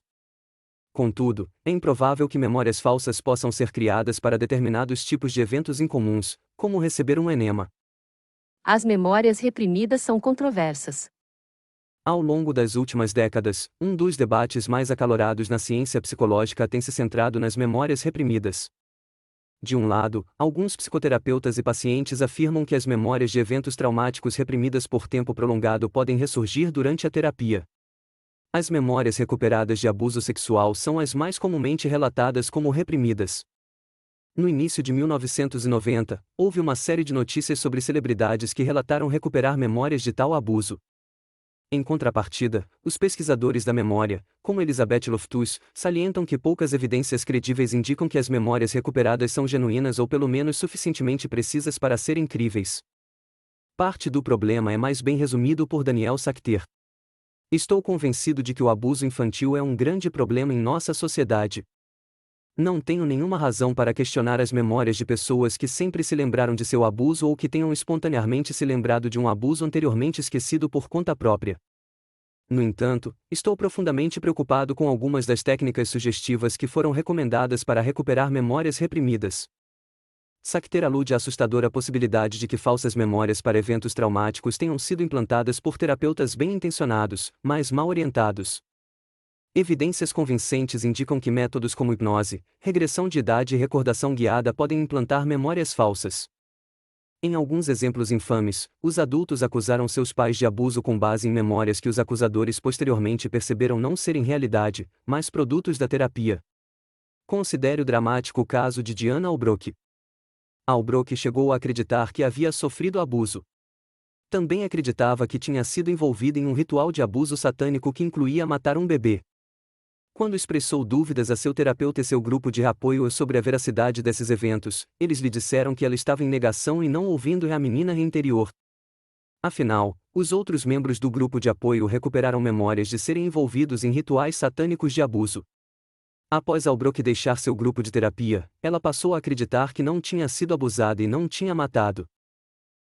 Contudo, é improvável que memórias falsas possam ser criadas para determinados tipos de eventos incomuns, como receber um enema. As memórias reprimidas são controversas. Ao longo das últimas décadas, um dos debates mais acalorados na ciência psicológica tem se centrado nas memórias reprimidas. De um lado, alguns psicoterapeutas e pacientes afirmam que as memórias de eventos traumáticos reprimidas por tempo prolongado podem ressurgir durante a terapia. As memórias recuperadas de abuso sexual são as mais comumente relatadas como reprimidas. No início de 1990, houve uma série de notícias sobre celebridades que relataram recuperar memórias de tal abuso. Em contrapartida, os pesquisadores da memória, como Elizabeth Loftus, salientam que poucas evidências credíveis indicam que as memórias recuperadas são genuínas ou pelo menos suficientemente precisas para serem críveis. Parte do problema é mais bem resumido por Daniel Sachter. Estou convencido de que o abuso infantil é um grande problema em nossa sociedade. Não tenho nenhuma razão para questionar as memórias de pessoas que sempre se lembraram de seu abuso ou que tenham espontaneamente se lembrado de um abuso anteriormente esquecido por conta própria. No entanto, estou profundamente preocupado com algumas das técnicas sugestivas que foram recomendadas para recuperar memórias reprimidas. Sachter alude à assustadora possibilidade de que falsas memórias para eventos traumáticos tenham sido implantadas por terapeutas bem-intencionados, mas mal orientados. Evidências convincentes indicam que métodos como hipnose, regressão de idade e recordação guiada podem implantar memórias falsas. Em alguns exemplos infames, os adultos acusaram seus pais de abuso com base em memórias que os acusadores posteriormente perceberam não serem realidade, mas produtos da terapia. Considere o dramático caso de Diana Albrook. Albrook chegou a acreditar que havia sofrido abuso. Também acreditava que tinha sido envolvida em um ritual de abuso satânico que incluía matar um bebê. Quando expressou dúvidas a seu terapeuta e seu grupo de apoio sobre a veracidade desses eventos, eles lhe disseram que ela estava em negação e não ouvindo a menina interior. Afinal, os outros membros do grupo de apoio recuperaram memórias de serem envolvidos em rituais satânicos de abuso. Após Albrook deixar seu grupo de terapia, ela passou a acreditar que não tinha sido abusada e não tinha matado.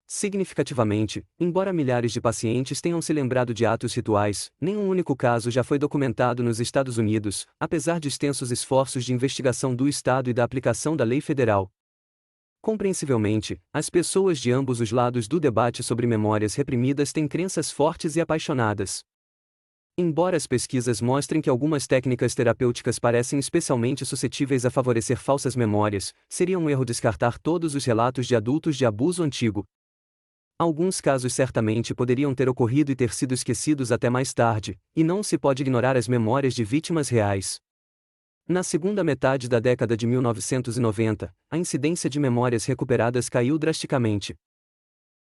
Significativamente, embora milhares de pacientes tenham se lembrado de atos rituais, nenhum único caso já foi documentado nos Estados Unidos, apesar de extensos esforços de investigação do Estado e da aplicação da lei federal. Compreensivelmente, as pessoas de ambos os lados do debate sobre memórias reprimidas têm crenças fortes e apaixonadas. Embora as pesquisas mostrem que algumas técnicas terapêuticas parecem especialmente suscetíveis a favorecer falsas memórias, seria um erro descartar todos os relatos de adultos de abuso antigo. Alguns casos certamente poderiam ter ocorrido e ter sido esquecidos até mais tarde, e não se pode ignorar as memórias de vítimas reais. Na segunda metade da década de 1990, a incidência de memórias recuperadas caiu drasticamente.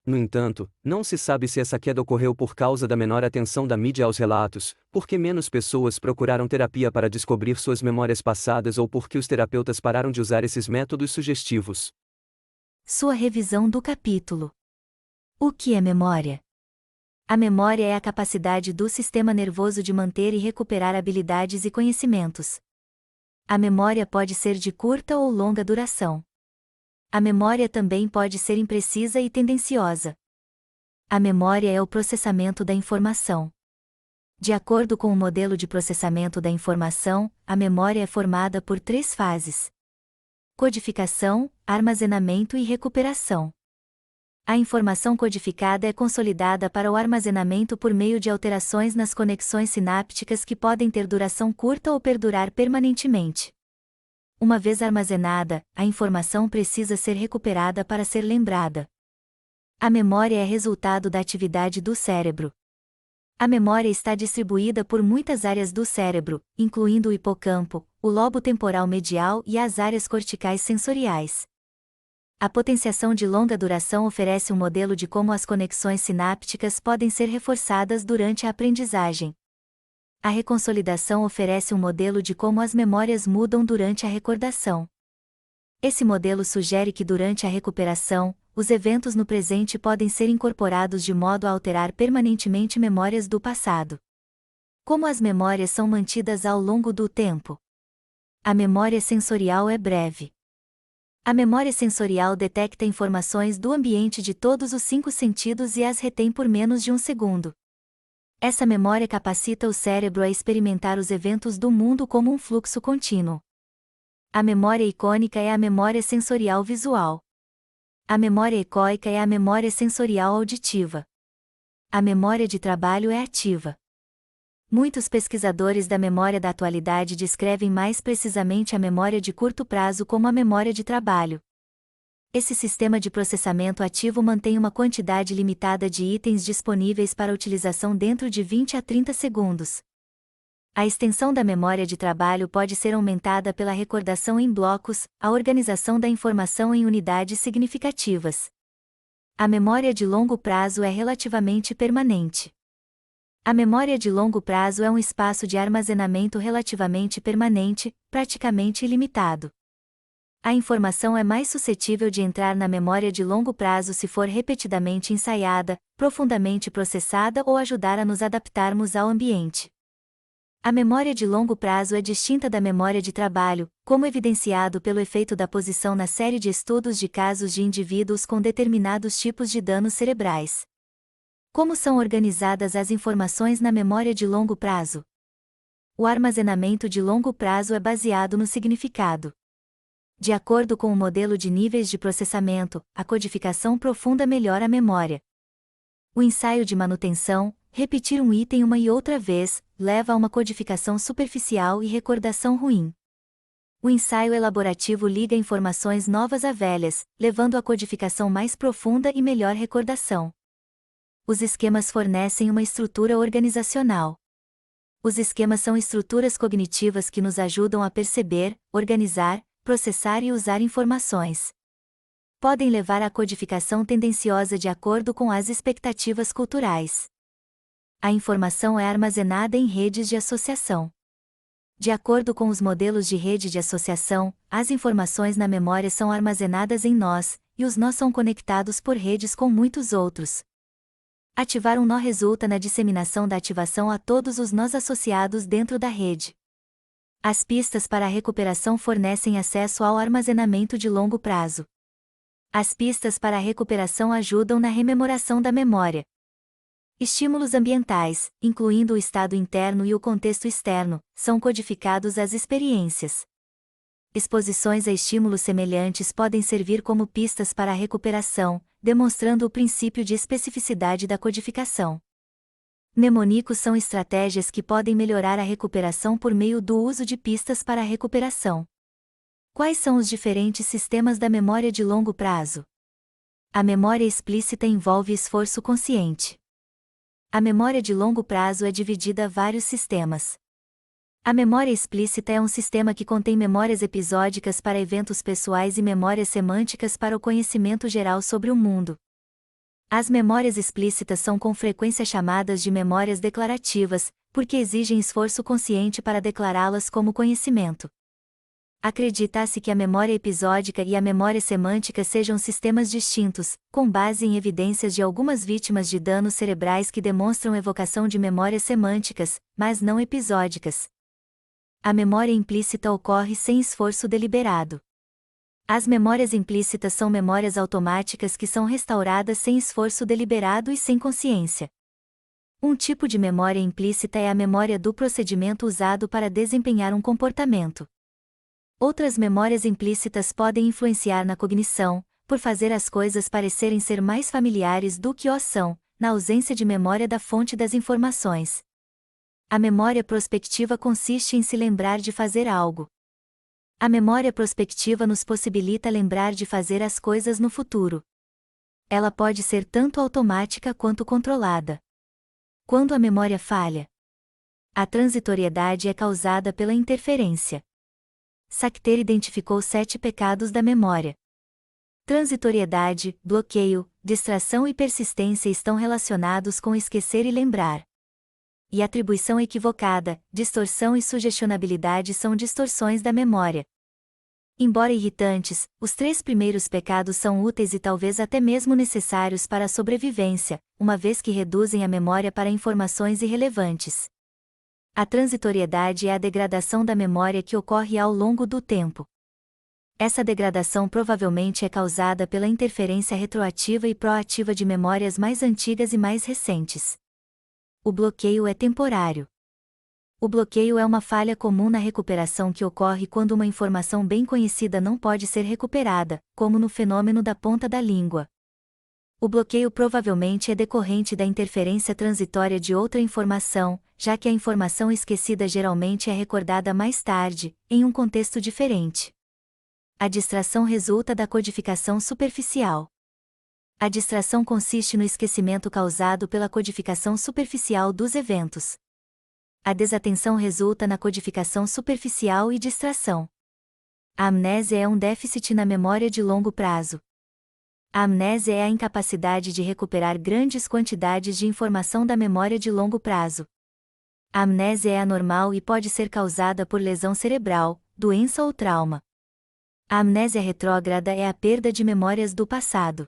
No entanto, não se sabe se essa queda ocorreu por causa da menor atenção da mídia aos relatos, porque menos pessoas procuraram terapia para descobrir suas memórias passadas ou porque os terapeutas pararam de usar esses métodos sugestivos. Sua revisão do capítulo. O que é memória? A memória é a capacidade do sistema nervoso de manter e recuperar habilidades e conhecimentos. A memória pode ser de curta ou longa duração. A memória também pode ser imprecisa e tendenciosa. A memória é o processamento da informação. De acordo com o modelo de processamento da informação, a memória é formada por 3 fases: codificação, armazenamento e recuperação. A informação codificada é consolidada para o armazenamento por meio de alterações nas conexões sinápticas que podem ter duração curta ou perdurar permanentemente. Uma vez armazenada, a informação precisa ser recuperada para ser lembrada. A memória é resultado da atividade do cérebro. A memória está distribuída por muitas áreas do cérebro, incluindo o hipocampo, o lobo temporal medial e as áreas corticais sensoriais. A potenciação de longa duração oferece um modelo de como as conexões sinápticas podem ser reforçadas durante a aprendizagem. A reconsolidação oferece um modelo de como as memórias mudam durante a recordação. Esse modelo sugere que durante a recuperação, os eventos no presente podem ser incorporados de modo a alterar permanentemente memórias do passado. Como as memórias são mantidas ao longo do tempo? A memória sensorial é breve. A memória sensorial detecta informações do ambiente de todos os 5 sentidos e as retém por menos de 1 segundo. Essa memória capacita o cérebro a experimentar os eventos do mundo como um fluxo contínuo. A memória icônica é a memória sensorial visual. A memória ecoica é a memória sensorial auditiva. A memória de trabalho é ativa. Muitos pesquisadores da memória da atualidade descrevem mais precisamente a memória de curto prazo como a memória de trabalho. Esse sistema de processamento ativo mantém uma quantidade limitada de itens disponíveis para utilização dentro de 20 a 30 segundos. A extensão da memória de trabalho pode ser aumentada pela recordação em blocos, a organização da informação em unidades significativas. A memória de longo prazo é relativamente permanente. A memória de longo prazo é um espaço de armazenamento relativamente permanente, praticamente ilimitado. A informação é mais suscetível de entrar na memória de longo prazo se for repetidamente ensaiada, profundamente processada ou ajudar a nos adaptarmos ao ambiente. A memória de longo prazo é distinta da memória de trabalho, como evidenciado pelo efeito da posição na série de estudos de casos de indivíduos com determinados tipos de danos cerebrais. Como são organizadas as informações na memória de longo prazo? O armazenamento de longo prazo é baseado no significado. De acordo com o modelo de níveis de processamento, a codificação profunda melhora a memória. O ensaio de manutenção, repetir um item uma e outra vez, leva a uma codificação superficial e recordação ruim. O ensaio elaborativo liga informações novas a velhas, levando a codificação mais profunda e melhor recordação. Os esquemas fornecem uma estrutura organizacional. Os esquemas são estruturas cognitivas que nos ajudam a perceber, organizar, processar e usar informações. Podem levar à codificação tendenciosa de acordo com as expectativas culturais. A informação é armazenada em redes de associação. De acordo com os modelos de rede de associação, as informações na memória são armazenadas em nós, e os nós são conectados por redes com muitos outros. Ativar um nó resulta na disseminação da ativação a todos os nós associados dentro da rede. As pistas para a recuperação fornecem acesso ao armazenamento de longo prazo. As pistas para a recuperação ajudam na rememoração da memória. Estímulos ambientais, incluindo o estado interno e o contexto externo, são codificados às experiências. Exposições a estímulos semelhantes podem servir como pistas para a recuperação, demonstrando o princípio de especificidade da codificação. Mnemônicos são estratégias que podem melhorar a recuperação por meio do uso de pistas para a recuperação. Quais são os diferentes sistemas da memória de longo prazo? A memória explícita envolve esforço consciente. A memória de longo prazo é dividida a vários sistemas. A memória explícita é um sistema que contém memórias episódicas para eventos pessoais e memórias semânticas para o conhecimento geral sobre o mundo. As memórias explícitas são com frequência chamadas de memórias declarativas, porque exigem esforço consciente para declará-las como conhecimento. Acredita-se que a memória episódica e a memória semântica sejam sistemas distintos, com base em evidências de algumas vítimas de danos cerebrais que demonstram evocação de memórias semânticas, mas não episódicas. A memória implícita ocorre sem esforço deliberado. As memórias implícitas são memórias automáticas que são restauradas sem esforço deliberado e sem consciência. Um tipo de memória implícita é a memória do procedimento usado para desempenhar um comportamento. Outras memórias implícitas podem influenciar na cognição, por fazer as coisas parecerem ser mais familiares do que o são, na ausência de memória da fonte das informações. A memória prospectiva consiste em se lembrar de fazer algo. A memória prospectiva nos possibilita lembrar de fazer as coisas no futuro. Ela pode ser tanto automática quanto controlada. Quando a memória falha, a transitoriedade é causada pela interferência. Sachter identificou 7 pecados da memória. Transitoriedade, bloqueio, distração e persistência estão relacionados com esquecer e lembrar. E atribuição equivocada, distorção e sugestionabilidade são distorções da memória. Embora irritantes, os 3 primeiros pecados são úteis e talvez até mesmo necessários para a sobrevivência, uma vez que reduzem a memória para informações irrelevantes. A transitoriedade é a degradação da memória que ocorre ao longo do tempo. Essa degradação provavelmente é causada pela interferência retroativa e proativa de memórias mais antigas e mais recentes. O bloqueio é temporário. O bloqueio é uma falha comum na recuperação que ocorre quando uma informação bem conhecida não pode ser recuperada, como no fenômeno da ponta da língua. O bloqueio provavelmente é decorrente da interferência transitória de outra informação, já que a informação esquecida geralmente é recordada mais tarde, em um contexto diferente. A distração resulta da codificação superficial. A distração consiste no esquecimento causado pela codificação superficial dos eventos. A desatenção resulta na codificação superficial e distração. A amnésia é um déficit na memória de longo prazo. A amnésia é a incapacidade de recuperar grandes quantidades de informação da memória de longo prazo. A amnésia é anormal e pode ser causada por lesão cerebral, doença ou trauma. A amnésia retrógrada é a perda de memórias do passado.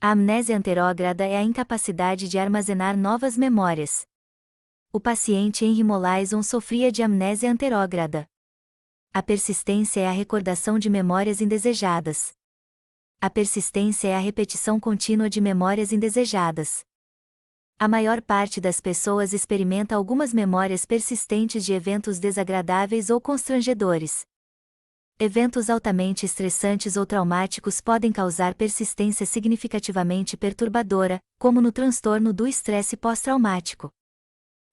A amnésia anterógrada é a incapacidade de armazenar novas memórias. O paciente Henry Molaison sofria de amnésia anterógrada. A persistência é a recordação de memórias indesejadas. A persistência é a repetição contínua de memórias indesejadas. A maior parte das pessoas experimenta algumas memórias persistentes de eventos desagradáveis ou constrangedores. Eventos altamente estressantes ou traumáticos podem causar persistência significativamente perturbadora, como no transtorno do estresse pós-traumático.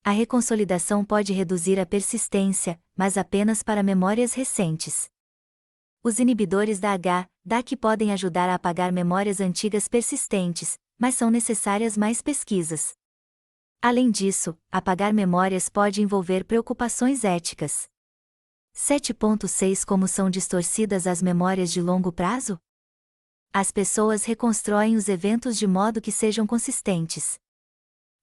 A reconsolidação pode reduzir a persistência, mas apenas para memórias recentes. Os inibidores da DAC podem ajudar a apagar memórias antigas persistentes, mas são necessárias mais pesquisas. Além disso, apagar memórias pode envolver preocupações éticas. 7.6 Como são distorcidas as memórias de longo prazo? As pessoas reconstroem os eventos de modo que sejam consistentes.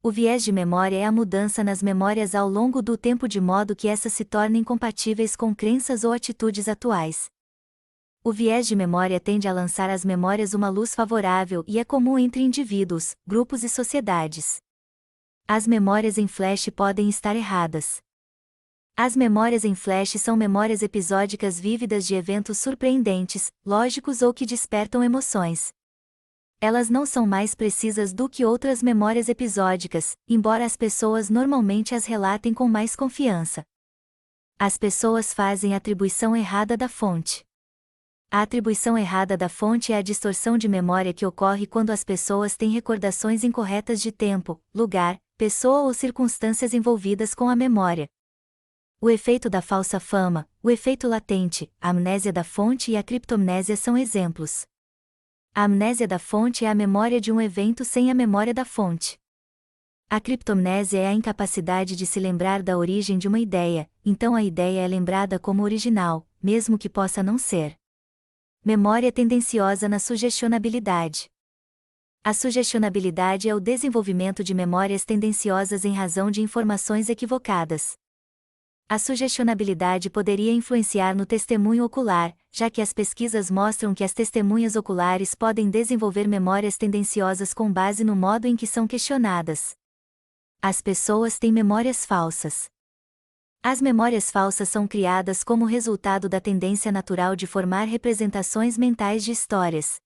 O viés de memória é a mudança nas memórias ao longo do tempo de modo que essas se tornem compatíveis com crenças ou atitudes atuais. O viés de memória tende a lançar às memórias uma luz favorável e é comum entre indivíduos, grupos e sociedades. As memórias em flash podem estar erradas. As memórias em flash são memórias episódicas vívidas de eventos surpreendentes, lógicos ou que despertam emoções. Elas não são mais precisas do que outras memórias episódicas, embora as pessoas normalmente as relatem com mais confiança. As pessoas fazem atribuição errada da fonte. A atribuição errada da fonte é a distorção de memória que ocorre quando as pessoas têm recordações incorretas de tempo, lugar, pessoa ou circunstâncias envolvidas com a memória. O efeito da falsa fama, o efeito latente, a amnésia da fonte e a criptomnésia são exemplos. A amnésia da fonte é a memória de um evento sem a memória da fonte. A criptomnésia é a incapacidade de se lembrar da origem de uma ideia, então a ideia é lembrada como original, mesmo que possa não ser. Memória tendenciosa na sugestionabilidade. A sugestionabilidade é o desenvolvimento de memórias tendenciosas em razão de informações equivocadas. A sugestionabilidade poderia influenciar no testemunho ocular, já que as pesquisas mostram que as testemunhas oculares podem desenvolver memórias tendenciosas com base no modo em que são questionadas. As pessoas têm memórias falsas. As memórias falsas são criadas como resultado da tendência natural de formar representações mentais de histórias.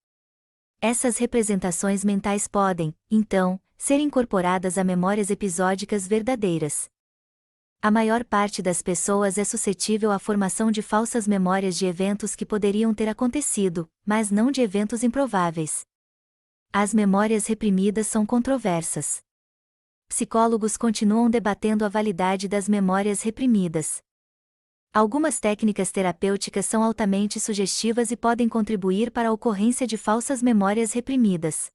Essas representações mentais podem, então, ser incorporadas a memórias episódicas verdadeiras. A maior parte das pessoas é suscetível à formação de falsas memórias de eventos que poderiam ter acontecido, mas não de eventos improváveis. As memórias reprimidas são controversas. Psicólogos continuam debatendo a validade das memórias reprimidas. Algumas técnicas terapêuticas são altamente sugestivas e podem contribuir para a ocorrência de falsas memórias reprimidas.